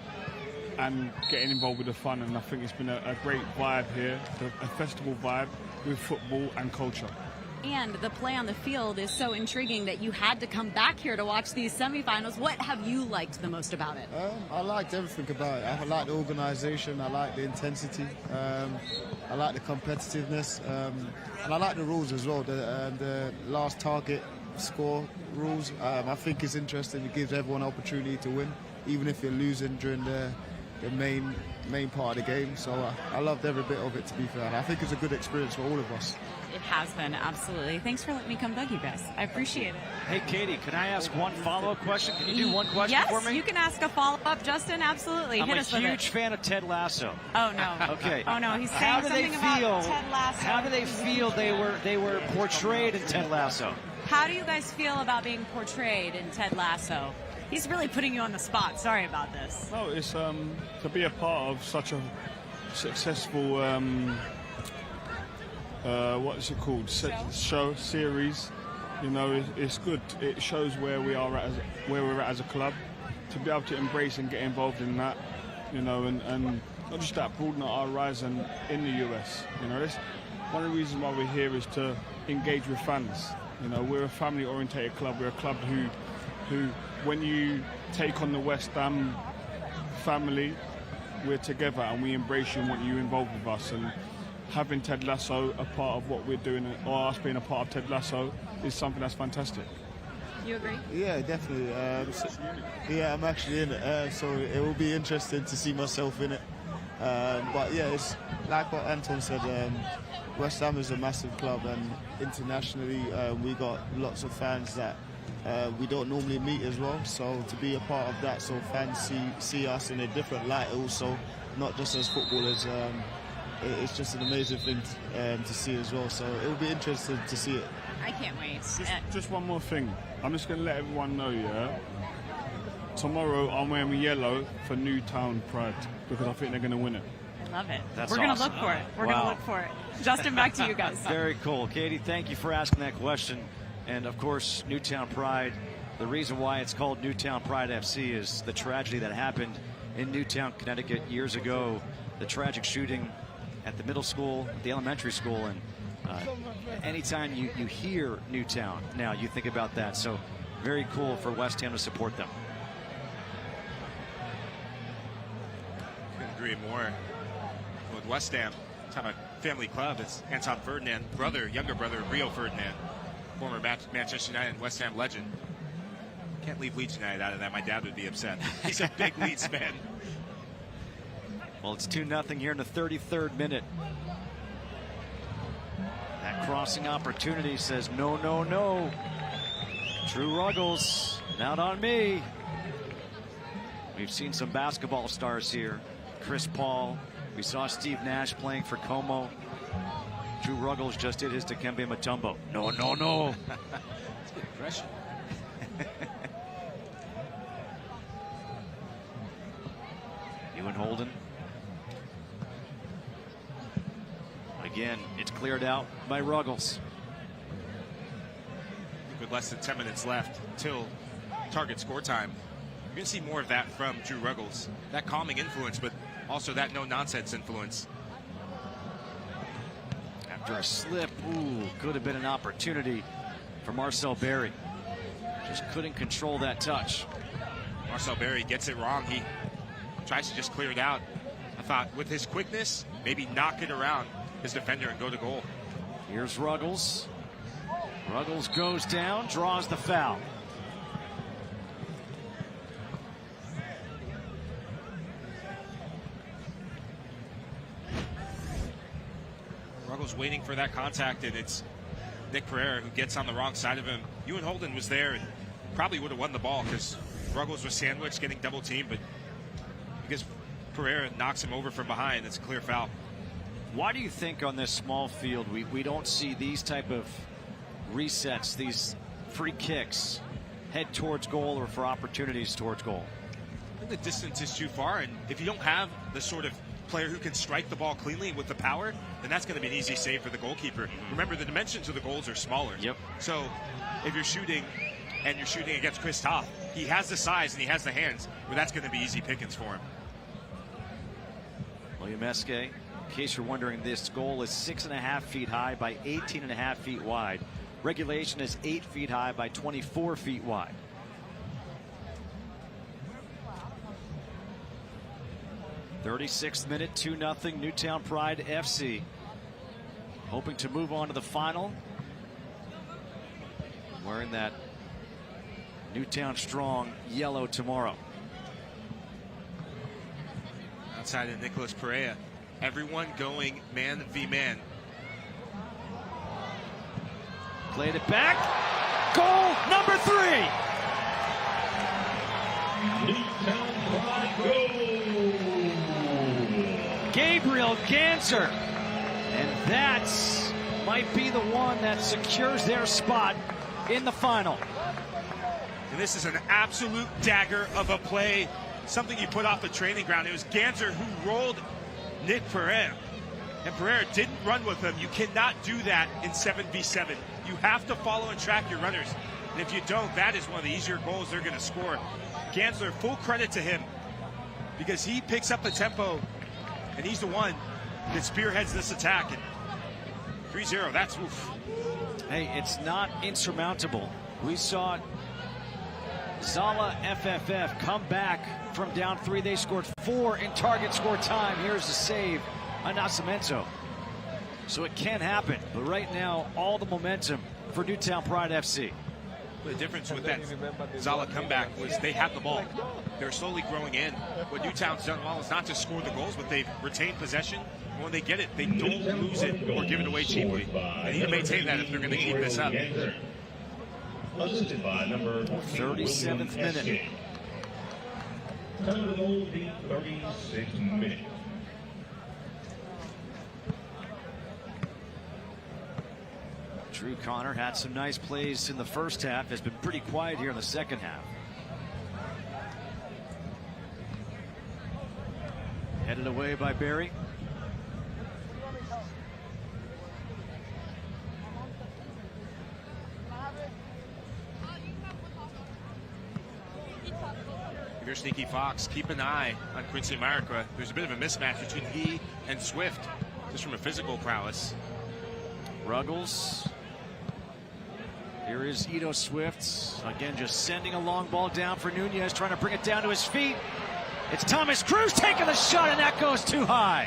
and getting involved with the fun. And I think it's been a great vibe here, a festival vibe with football and culture. And the play on the field is so intriguing that you had to come back here to watch these semifinals. What have you liked the most about it? I liked everything about it. I like the organisation, I like the intensity, I like the competitiveness, and I like the rules as well. The last target score rules, I think is interesting. It gives everyone an opportunity to win, even if you're losing during the main part of the game. So I loved every bit of it, to be fair. And I think it's a good experience for all of us. It has been, absolutely. Thanks for letting me come bug you guys. I appreciate it. Hey, Katie, can I ask one follow-up question? Can you do one question for me? Yes, you can ask a follow-up, Justin. Absolutely. I'm Hit a us with huge it. fan of Ted Lasso. Oh, no. Okay. Oh, no. He's saying something about Ted Lasso. How do they feel they were portrayed in Ted Lasso? How do you guys feel about being portrayed in Ted Lasso? He's really putting you on the spot. Sorry about this. No, it's to be a part of such a successful what is it called? Show series. You know, it's good. It shows where we're at as a club. To be able to embrace and get involved in that, you know, and not just that, broaden our horizon in the US. You know, that's one of the reasons why we're here, is to engage with fans. You know, we're a family-orientated club. We're a club who, when you take on the West Ham family, we're together and we embrace you and want you involved with us. And having Ted Lasso a part of what we're doing, or us being a part of Ted Lasso, is something that's fantastic. You agree? Yeah, definitely. Yeah, I'm actually in it, so it will be interesting to see myself in it. But yeah, it's like what Anton said. West Ham is a massive club, and internationally we got lots of fans that we don't normally meet as well. So to be a part of that, so fans see us in a different light also, not just as footballers. It's just an amazing thing to see as well. So it will be interesting to see it. I can't wait. Just one more thing. I'm just going to let everyone know, yeah, tomorrow I'm wearing yellow for Newtown Pride because I think they're going to win it. Love it. That's We're going to awesome. look for it. We're going to look for it. Justin, back to you guys. Very cool. Katie, thank you for asking that question. And, of course, Newtown Pride, the reason why it's called Newtown Pride FC is the tragedy that happened in Newtown, Connecticut years ago, the tragic shooting at the middle school, the elementary school, and anytime you hear Newtown now, you think about that. So very cool for West Ham to support them. Couldn't agree more. With West Ham, time a family club. It's Anton Ferdinand, younger brother of Rio Ferdinand, former Manchester United and West Ham legend. Can't leave Leeds United out of that. My dad would be upset. He's a big Leeds fan. Well, it's 2-0 here in the 33rd minute. That crossing opportunity says no, no, no. Drew Ruggles, not on me. We've seen some basketball stars here. Chris Paul. We saw Steve Nash playing for Como. Drew Ruggles just did his Dikembe Mutombo. No, no, no. That's good impression. Ewan Holden. Again, it's cleared out by Ruggles. With less than 10 minutes left till target score time, you're going to see more of that from Drew Ruggles. That calming influence, but also that no-nonsense influence. After a slip, ooh, could have been an opportunity for Marcel Berry. Just couldn't control that touch. Marcel Berry gets it wrong. He tries to just clear it out. I thought with his quickness, maybe knock it around his defender and go to goal. Here's Ruggles. Ruggles goes down, draws the foul. Ruggles waiting for that contact, and it's Nick Pereira who gets on the wrong side of him. Ewan Holden was there and probably would have won the ball because Ruggles was sandwiched, getting double teamed, but because Pereira knocks him over from behind, it's a clear foul. Why do you think on this small field we don't see these type of resets, these free kicks, head towards goal or for opportunities towards goal? I think the distance is too far, and if you don't have the sort of player who can strike the ball cleanly with the power, then that's going to be an easy save for the goalkeeper. Remember, the dimensions of the goals are smaller. Yep. So if you're shooting and you're shooting against Chris Toth, he has the size and he has the hands where that's going to be easy pickings for him. William Eske, in case you're wondering, this goal is 6.5 feet high by 18.5 feet wide. Regulation is 8 feet high by 24 feet wide. '36th minute, 2-0 Newtown Pride FC. Hoping to move on to the final. Wearing that Newtown Strong yellow tomorrow. Outside of Nicholas Perea, everyone going man v man. Played it back. Goal number 3. Newtown Pride goal. Gabriel Ganser. And that might be the one that secures their spot in the final. And this is an absolute dagger of a play, something you put off the training ground. It was Ganser who rolled Nick Pereira, and Pereira didn't run with him. You cannot do that in 7v7. You have to follow and track your runners. And if you don't, that is one of the easier goals they're going to score. Gansler, full credit to him, because he picks up the tempo, and he's the one that spearheads this attack. And 3-0, that's oof. Hey, it's not insurmountable. We saw Zala FFF come back from down 3. They scored 4 in target score time. Here's the save on Nascimento. So it can happen, but right now, all the momentum for Newtown Pride FC. The difference with that Zala comeback was they had the ball. They're slowly growing in. What Newtown's done well is not just score the goals, but they've retained possession. And when they get it, they don't lose it or give it away cheaply. They need to maintain that if they're going to keep this up. Assisted by number 37th minute. Time of the goal, the 36th minute. Drew Connor had some nice plays in the first half. Has been pretty quiet here in the second half. Headed away by Barry. If you're Sneaky Fox, keep an eye on Quincy America. There's a bit of a mismatch between he and Swift, just from a physical prowess. Ruggles. Here is Ito Swift. Again, just sending a long ball down for Nunez, trying to bring it down to his feet. It's Thomas Cruz taking the shot, and that goes too high.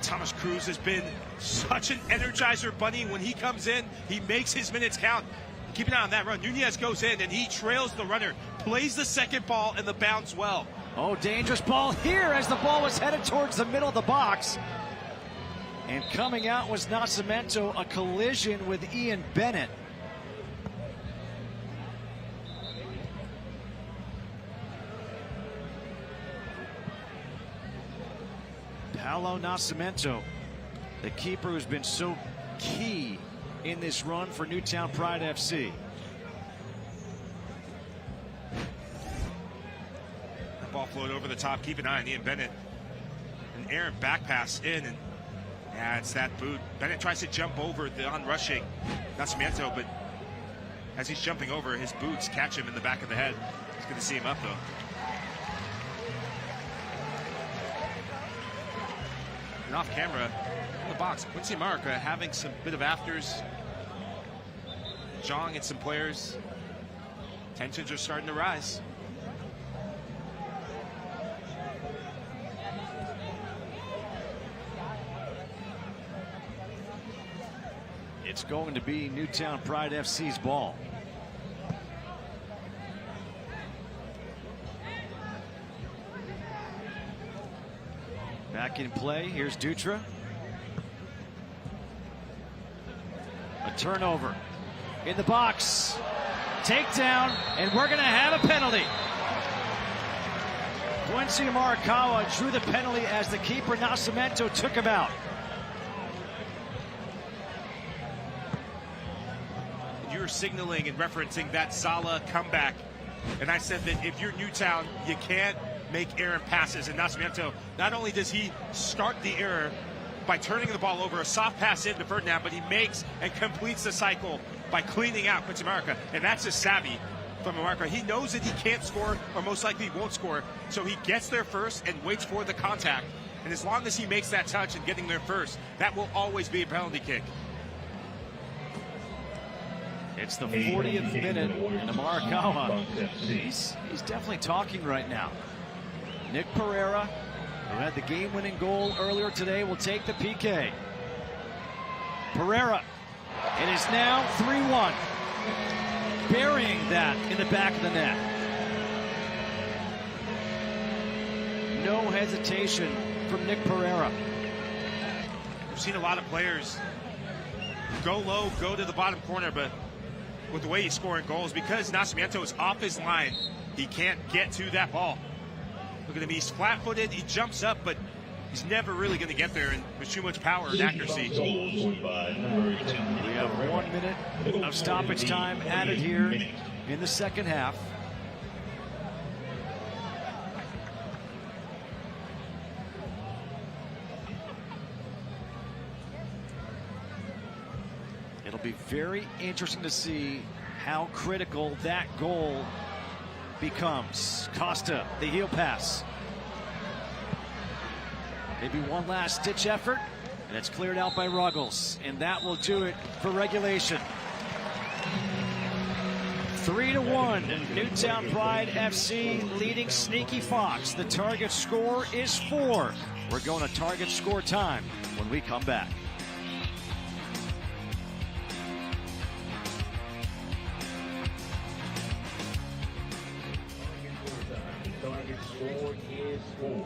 Thomas Cruz has been such an energizer bunny. When he comes in, he makes his minutes count. Keep an eye on that run. Nunez goes in, and he trails the runner, plays the second ball, and the bounce well. Oh, dangerous ball here as the ball was headed towards the middle of the box. And coming out was Nascimento, a collision with Ian Bennett. Paolo Nascimento, the keeper who's been so key in this run for Newtown Pride FC. The ball flowed over the top. Keep an eye on Ian Bennett. An errant back pass in, and yeah, it's that boot. Bennett tries to jump over the onrushing Nascimento, but as he's jumping over, his boots catch him in the back of the head. He's going to see him up, though. And off camera, in the box, Quincy Marca having some bit of afters. Jong and some players. Tensions are starting to rise. It's going to be Newtown Pride FC's ball. Back in play. Here's Dutra. A turnover in the box. Takedown, and we're going to have a penalty. Quincy Morikawa drew the penalty as the keeper Nascimento took him out. You were signaling and referencing that Zala comeback, and I said that if you're Newtown, you can't make errant passes. And Nascimento, not only does he start the error by turning the ball over, a soft pass into Ferdinand, but he makes and completes the cycle by cleaning out Pizzimarca. And that's just savvy from Marca. He knows that he can't score, or most likely won't score, so he gets there first and waits for the contact. And as long as he makes that touch and getting there first, that will always be a penalty kick. It's the 40th minute, and Amarakawa, he's definitely talking right now. Nick Pereira, who had the game-winning goal earlier today, will take the PK. Pereira, it is now 3-1. Burying that in the back of the net. No hesitation from Nick Pereira. We've seen a lot of players go low, go to the bottom corner, but with the way he's scoring goals, because Nascimento is off his line, he can't get to that ball. Look at him, he's flat-footed, he jumps up, but he's never really going to get there, and with too much power and accuracy. We have 1 minute of stoppage time added here in the second half. It'll be very interesting to see how critical that goal becomes. Costa, the heel pass. Maybe one last ditch effort, and it's cleared out by Ruggles, and that will do it for regulation. 3-1, Newtown Pride FC leading Sneaky Fox. The target score is 4. We're going to target score time when we come back. Target score is 4.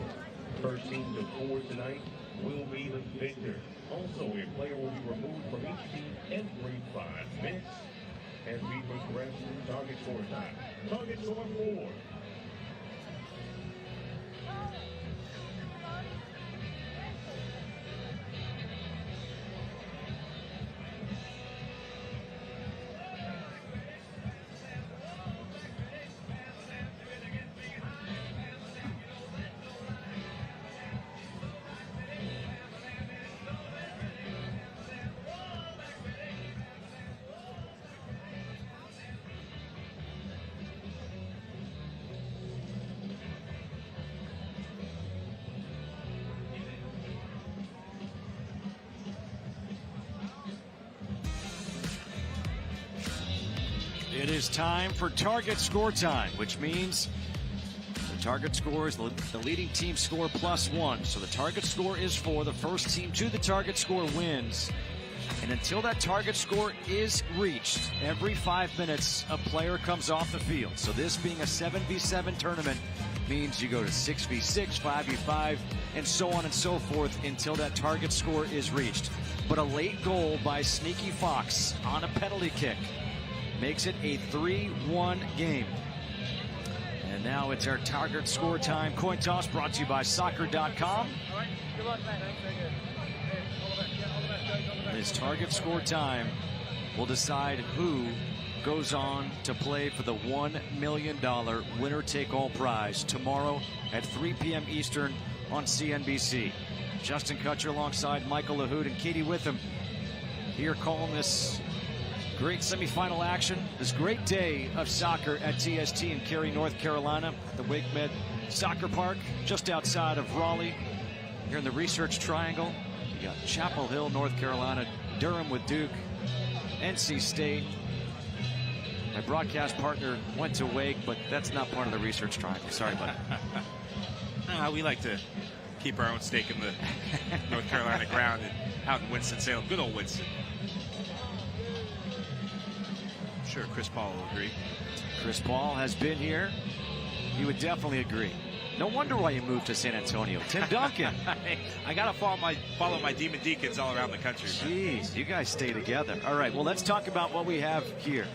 First team to score tonight will be the victor. Also, a player will be removed from each team every 5 minutes as we progress through target score time. Target score 4. It is time for target score time, which means the target score is the leading team score +1. So the target score is 4. The first team to the target score wins. And until that target score is reached, every 5 minutes a player comes off the field. So this being a 7v7 tournament means you go to 6v6, 5v5, and so on and so forth until that target score is reached. But a late goal by Sneaky Fox on a penalty kick makes it a 3-1 game. And now it's our target score time coin toss, brought to you by soccer.com. This target score time will decide who goes on to play for the $1 million winner-take-all prize tomorrow at 3 p.m. Eastern on CNBC. Justin Kutcher alongside Michael LaHood and Katie Witham here calling this great semifinal action, this great day of soccer at TST in Cary, North Carolina, at the Wake Med Soccer Park, just outside of Raleigh. Here in the Research Triangle, you got Chapel Hill, North Carolina, Durham with Duke, NC State. My broadcast partner went to Wake, but that's not part of the Research Triangle. Sorry, buddy. We like to keep our own stake in the North Carolina ground and out in Winston-Salem. Good old Winston. Sure, Chris Paul will agree. Chris Paul has been here. He would definitely agree. No wonder why you moved to San Antonio. Tim Duncan. I got to follow my Demon Deacons all around the country. Jeez, you guys stay together. All right, well, let's talk about what we have here.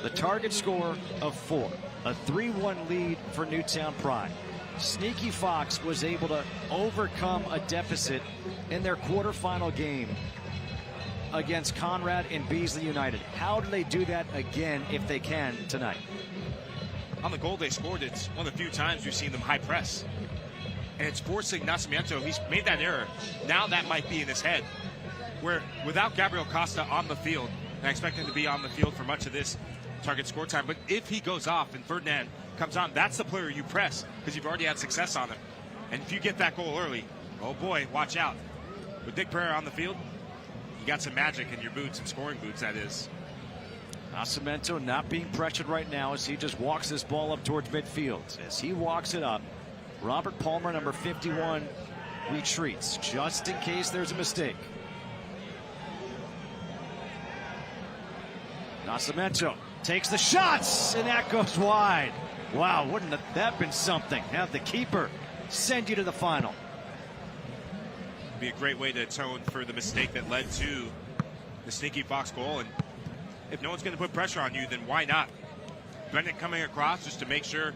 The target score of 4. A 3-1 lead for Newtown Pride. Sneaky Fox was able to overcome a deficit in their quarterfinal game against Conrad and Beasley United. How do they do that again if they can tonight? on the goal they scored, it's one of the few times we've seen them high press. And it's forcing Nascimento. He's made that error. Now that might be in his head. Where without Gabriel Costa on the field, and I expect him to be on the field for much of this target score time, but if he goes off and Ferdinand comes on, that's the player you press because you've already had success on him. And if you get that goal early, oh boy, watch out. With Nick Pereira on the field, you got some magic in your boots, some scoring boots, that is. Nascimento not being pressured right now as he just walks this ball up towards midfield. As he walks it up, Robert Palmer, number 51, retreats just in case there's a mistake. Nascimento takes the shots, and that goes wide. Wow, wouldn't that been something? Have the keeper send you to the final. Be a great way to atone for the mistake that led to the Sneaky Fox goal. And if no one's going to put pressure on you, then why not? Brendan coming across just to make sure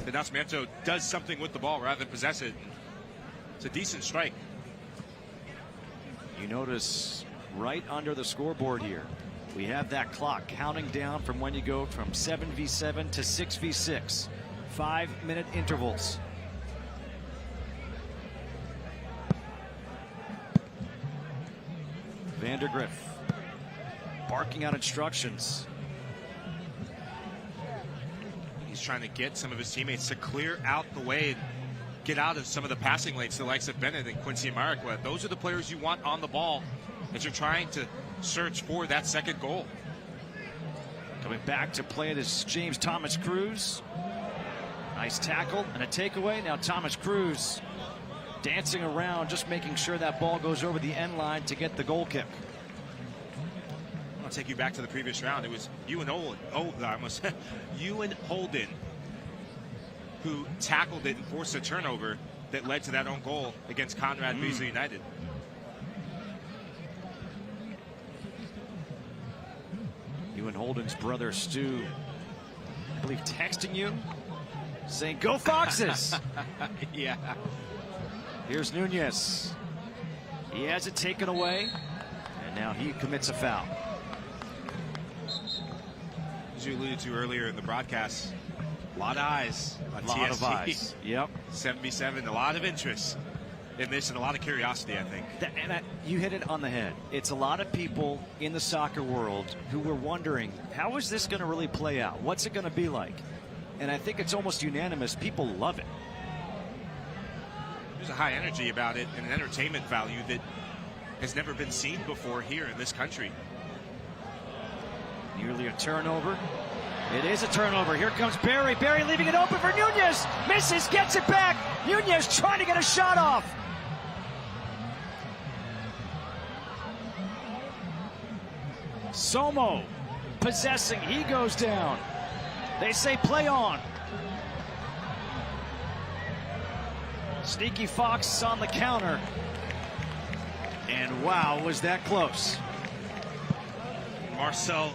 that Nascimento does something with the ball rather than possess it. It's a decent strike. You notice right under the scoreboard here, we have that clock counting down from when you go from 7v7 to 6v6. 5-minute intervals. Vandergriff barking out instructions. He's trying to get some of his teammates to clear out the way and get out of some of the passing lanes to the likes of Bennett and Quincy Amarikwa. Those are the players you want on the ball as you're trying to search for that second goal. Coming back to play it is James Thomas Cruz. Nice tackle and a takeaway. Now Thomas Cruz dancing around, just making sure that ball goes over the end line to get the goal kick. I'll take you back to the previous round. It was Ewan Holden who tackled it and forced a turnover that led to that own goal against Conrad Beasley United. Ewan Holden's brother Stu, I believe, texting you saying go Foxes. Yeah. Here's Nunez. He has it taken away, and now he commits a foul. As you alluded to earlier in the broadcast, a lot of eyes on TST. A lot of eyes. Yep. 7v7, a lot of interest in this and a lot of curiosity, I think. You hit it on the head. It's a lot of people in the soccer world who were wondering, how is this going to really play out? What's it going to be like? And I think it's almost unanimous. People love it. There's a high energy about it and an entertainment value that has never been seen before here in this country. Nearly a turnover. It is a turnover. Here comes Barry. Barry leaving it open for Nunez. Misses, gets it back. Nunez trying to get a shot off. Somo possessing. He goes down. They say play on. Sneaky Fox on the counter. And wow, was that close. Marcel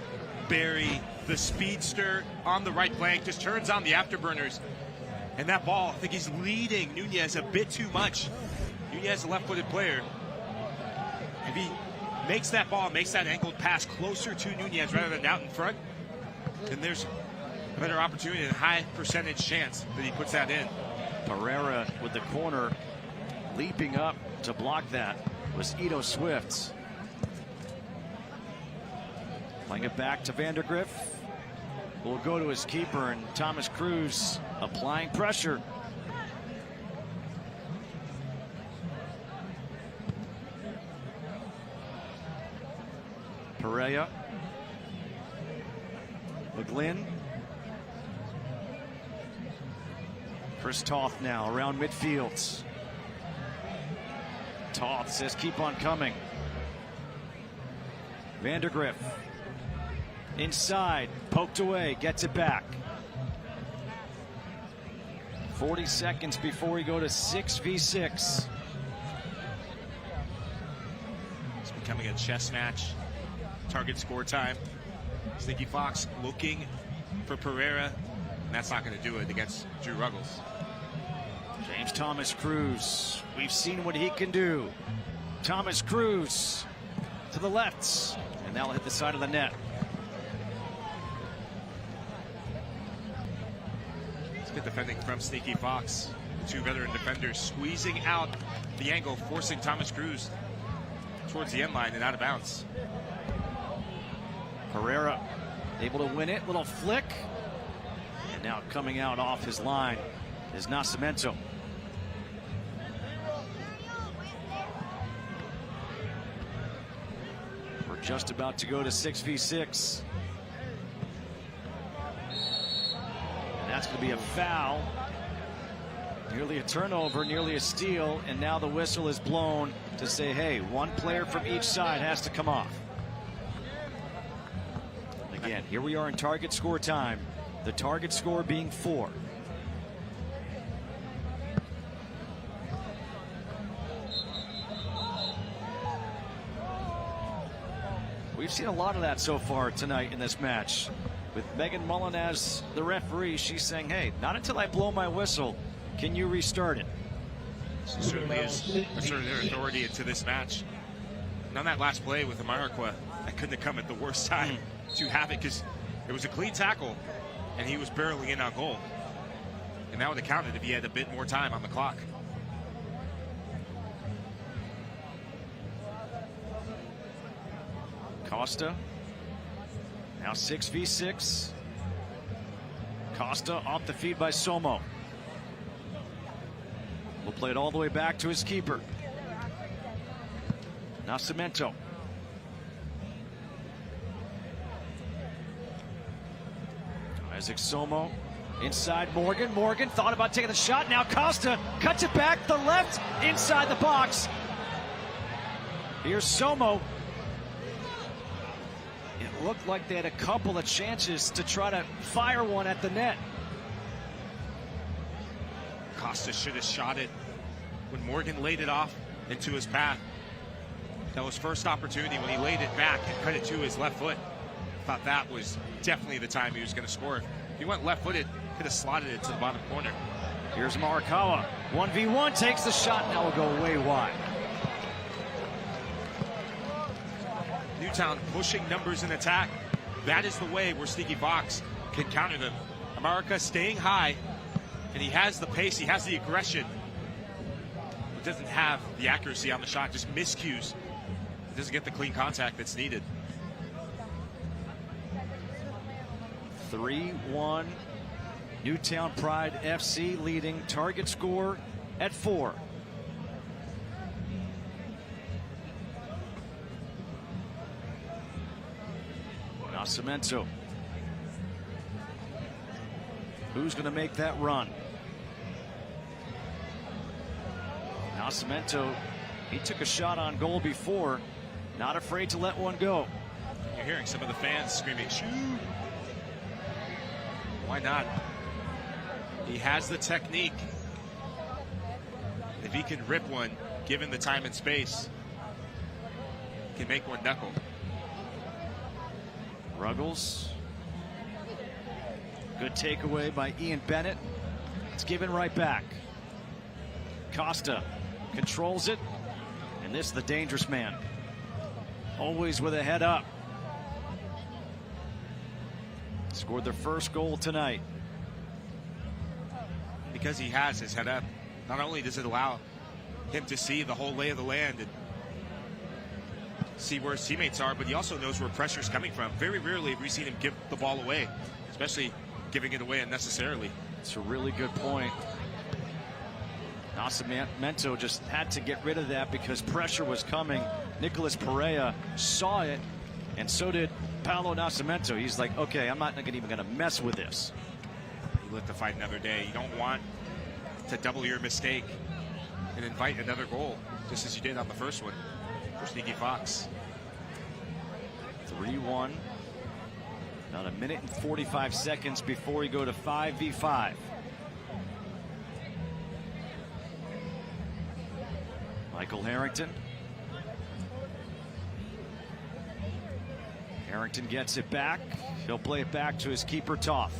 Barry, the speedster on the right flank, just turns on the afterburners. And that ball, I think he's leading Nunez a bit too much. Nunez, a left-footed player. If he makes that ball, makes that angled pass closer to Nunez rather than out in front, then there's a better opportunity and a high percentage chance that he puts that in. Pereira with the corner, leaping up to block that was Ito Swift. Playing it back to Vandergriff. Will go to his keeper, and Thomas Cruz applying pressure. Pereira. McGlynn. Chris Toth now around midfield. Toth says keep on coming. Vandergriff. Inside, poked away, gets it back. 40 seconds before we go to 6v6. It's becoming a chess match. Target score time. Sneaky Fox looking for Pereira, and that's not going to do it against Drew Ruggles. James Thomas Cruz, we've seen what he can do. Thomas Cruz to the left, and that'll hit the side of the net. Good defending from Sneaky Fox. The two veteran defenders squeezing out the angle, forcing Thomas Cruz towards the end line and out of bounds. Pereira able to win it. Little flick. And now coming out off his line is Nascimento. We're just about to go to 6v6. And that's going to be a foul. Nearly a turnover, nearly a steal, and now the whistle is blown to say, hey, one player from each side has to come off. Again, here we are in target score time. The target score being 4. We've seen a lot of that so far tonight in this match. With Megan Mullen as the referee, she's saying, hey, not until I blow my whistle can you restart it. Certainly is asserted their authority into this match. And on that last play with Amarikwa, that couldn't have come at the worst time to have it, because it was a clean tackle and he was barely in on goal. And that would have counted if he had a bit more time on the clock. Costa, now 6v6. Costa off the feed by Somo. Will play it all the way back to his keeper. Nascimento. Isaac Somo inside Morgan. Morgan thought about taking the shot. Now Costa cuts it back the left inside the box. Here's Somo. It looked like they had a couple of chances to try to fire one at the net. Costa should have shot it when Morgan laid it off into his path. That was first opportunity when he laid it back and cut it to his left foot. Thought that was definitely the time he was going to score. If he went left-footed, could have slotted it to the bottom corner. Here's Morikawa. 1v1, takes the shot, now will go way wide. Newtown pushing numbers in attack. That is the way where Sneaky Fox can counter them. America staying high, and he has the pace, he has the aggression, but doesn't have the accuracy on the shot, just miscues. He doesn't get the clean contact that's needed. 3-1. Newtown Pride FC leading, target score at 4. Nascimento. Who's going to make that run? Nascimento, he took a shot on goal before, not afraid to let one go. You're hearing some of the fans screaming, shoot! Why not? He has the technique. If he can rip one, given the time and space, he can make one knuckle. Ruggles. Good takeaway by Ian Bennett. It's given right back. Costa controls it. And this is the dangerous man. Always with a head up. Scored their first goal tonight. Because he has his head up, not only does it allow him to see the whole lay of the land and see where his teammates are, but he also knows where pressure's coming from. Very rarely have we seen him give the ball away, especially giving it away unnecessarily. It's a really good point. Nascimento just had to get rid of that because pressure was coming. Nicolas Pereira saw it, and so did Paulo Nascimento. He's like, okay, I'm not even going to mess with this. You live to fight another day. You don't want to double your mistake and invite another goal, just as you did on the first one for Sneaky Fox. 3-1. About a minute and 45 seconds before we go to 5v5. Michael Harrington. Harrington gets it back. He'll play it back to his keeper, Toth.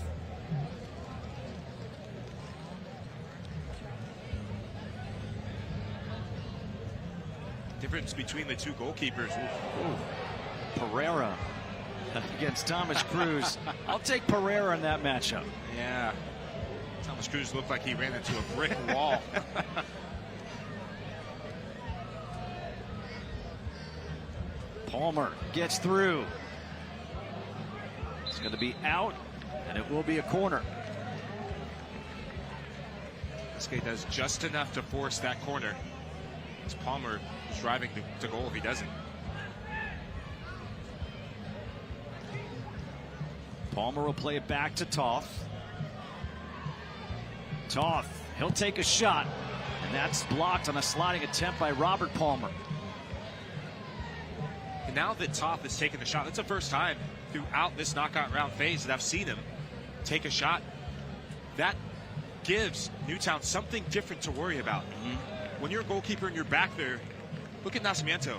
Difference between the two goalkeepers. Ooh. Pereira against Thomas Cruz. I'll take Pereira in that matchup. Yeah. Thomas Cruz looked like he ran into a brick wall. Palmer gets through. It's going to be out, and it will be a corner. This guy does just enough to force that corner. It's Palmer who's driving to goal if he doesn't. Palmer will play it back to Toth. Toth, he'll take a shot, and that's blocked on a sliding attempt by Robert Palmer. And now that Toth has taken the shot, that's the first time throughout this knockout round phase that I've seen him take a shot. That gives Newtown something different to worry about. When you're a goalkeeper and you're back there, look at Nascimento.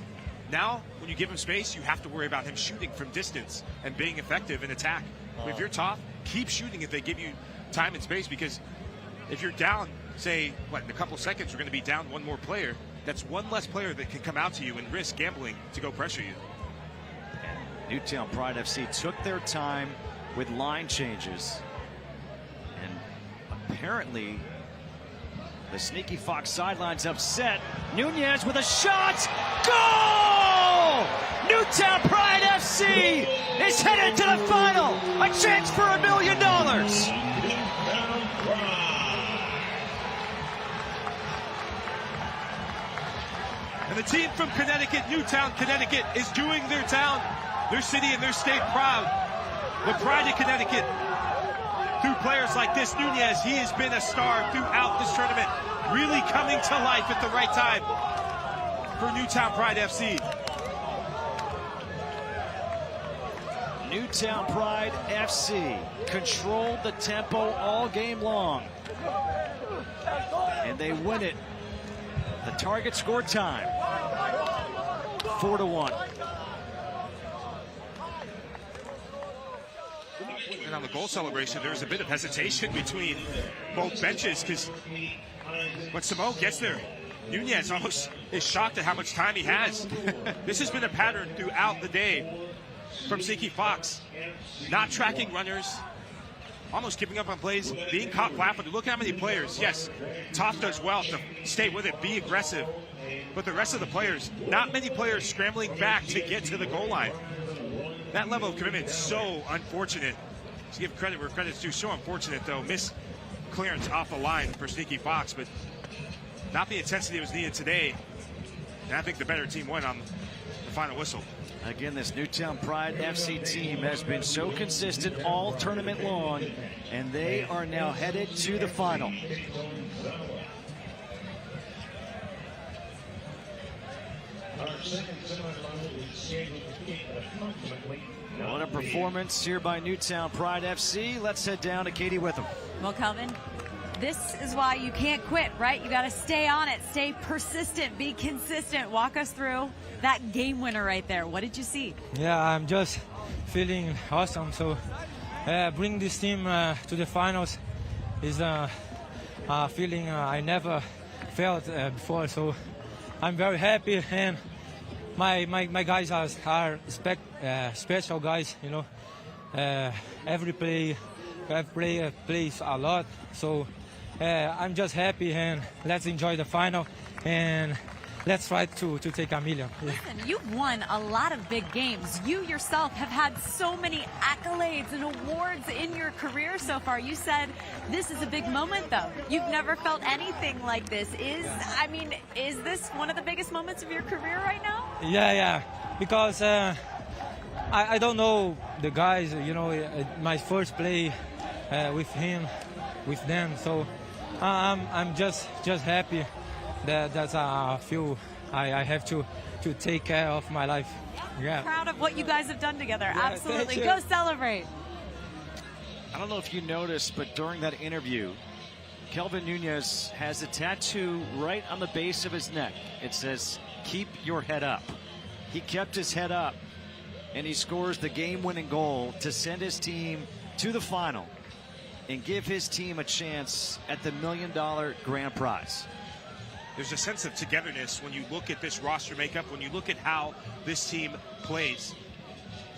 Now, when you give him space, you have to worry about him shooting from distance and being effective in attack. But if you're Toth, keep shooting if they give you time and space, because if you're down, say, in a couple seconds, you're going to be down one more player. That's one less player that can come out to you and risk gambling to go pressure you. Newtown Pride FC took their time with line changes. And apparently, the Sneaky Fox sideline's upset. Nunez with a shot! Goal! Newtown Pride FC is headed to the final. A chance for $1 million. And the team from Connecticut, Newtown, Connecticut, is doing their town, their city, and their state proud. The pride of Connecticut, through players like this Nunez, he has been a star throughout this tournament, really coming to life at the right time for Newtown Pride FC. Newtown Pride FC controlled the tempo all game long. And they win it. The target score time, 4-1. And on the goal celebration, there was a bit of hesitation between both benches, because when Simone gets there, Nunez almost is shocked at how much time he has. This has been a pattern throughout the day from Sneaky Fox. Not tracking runners, almost giving up on plays, being caught flat-footed. Look how many players. Yes, Toth does well to stay with it, be aggressive. But the rest of the players, not many players scrambling back to get to the goal line. That level of commitment is so unfortunate. To give credit where credit's due, so unfortunate though. Missed clearance off the line for Sneaky Fox, but not the intensity that was needed today. And I think the better team won on the final whistle. Again, this Newtown Pride FC team has been so consistent all tournament long, and they are now headed to the final. What a performance here by Newtown Pride FC. Let's head down to Katie Witham. Well, Kelvin, this is why you can't quit, right? You got to stay on it, stay persistent, be consistent. Walk us through that game winner right there. What did you see? Yeah, I'm just feeling awesome. So bring this team to the finals is a feeling I never felt before. So I'm very happy, and my guys are special guys. You know, every player plays a lot. So I'm just happy, and let's enjoy the final, and let's try to take $1 million. Yeah. Listen, you've won a lot of big games. You yourself have had so many accolades and awards in your career so far. You said this is a big moment, though. You've never felt anything like this. Is this one of the biggest moments of your career right now? Yeah. Because I don't know the guys. You know, my first play with him, with them. So I'm just happy that I feel I have to take care of my life. Yeah. Proud of what you guys have done together. Yeah, absolutely. Go celebrate. I don't know if you noticed, but during that interview, Kelvin Nunez has a tattoo right on the base of his neck. It says, "Keep your head up." He kept his head up, and he scores the game-winning goal to send his team to the final and give his team a chance at the $1 million grand prize. There's a sense of togetherness when you look at this roster makeup, when you look at how this team plays.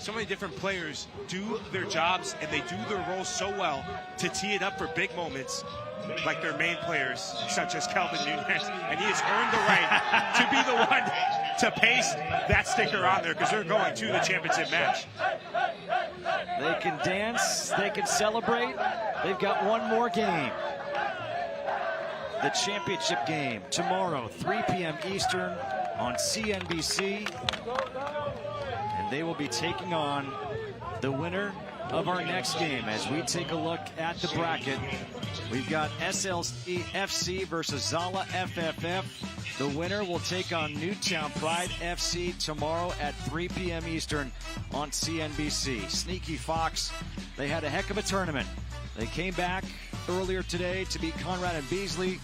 so many different players do their jobs and they do their roles so well to tee it up for big moments, like their main players, such as Kelvin Nunez, and he has earned the right to be the one to paste that sticker on there because they're going to the championship match. They can dance, they can celebrate. They've got one more game. The championship game tomorrow, 3 p.m. Eastern on CNBC. And they will be taking on the winner of our next game. As we take a look at the bracket, we've got SLC FC versus Zala FFF. The winner will take on Newtown Pride FC tomorrow at 3 p.m. Eastern on CNBC. Sneaky Fox, they had a heck of a tournament. They came back earlier today to beat Conrad and Beasley,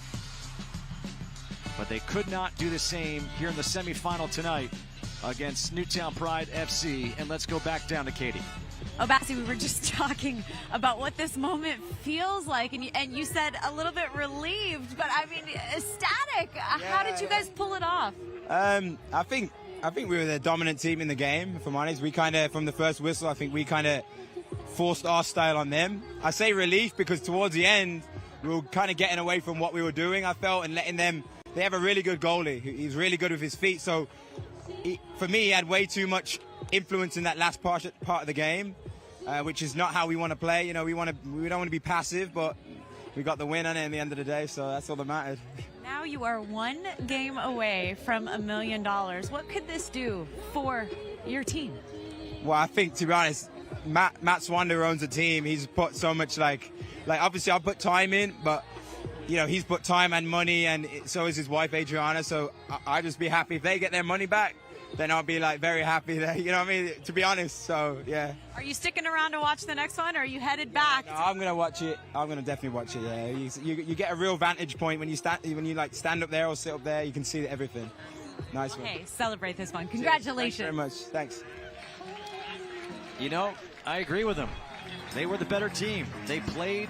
but they could not do the same here in the semifinal tonight against Newtown Pride FC. And let's go back down to Katie. Oh, Bassy, we were just talking about what this moment feels like, and you said a little bit relieved, but I mean, ecstatic. Yeah. How did you guys pull it off? I think we were the dominant team in the game, if I'm honest. We kind of, from the first whistle, I think we kind of forced our style on them. I say relief because towards the end, we were kind of getting away from what we were doing, I felt, and letting them. They have a really good goalie. He's really good with his feet, so for me, he had way too much influence in that last part of the game, which is not how we want to play. You know, we don't want to be passive, but we got the win on it at the end of the day, so that's all that mattered. Now you are one game away from $1 million. What could this do for your team? Well, I think, to be honest, Matt Swander owns the team. He's put so much, like obviously I put time in, but you know, he's put time and money, and so is his wife Adriana. So I'd just be happy if they get their money back. Then I'll be like very happy that, you know what I mean, to be honest. So yeah. Are you sticking around to watch the next one, or are you headed back? No, I'm gonna watch it. I'm gonna definitely watch it. Yeah, you get a real vantage point when you stand up there or sit up there. You can see everything. Nice one. Okay, celebrate this one. Congratulations. Thanks very much. Thanks. You know, I agree with them. They were the better team. They played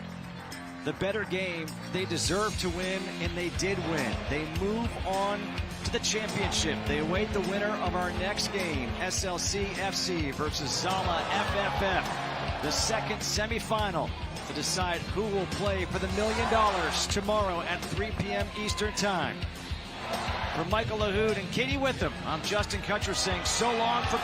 the better game. They deserved to win, and they did win. They move on to the championship. They await the winner of our next game, SLC FC versus Zala FFF, the second semifinal to decide who will play for the $1 million tomorrow at 3 p.m. Eastern Time. For Michael LaHood and Katie Witham, I'm Justin Kutcher saying so long from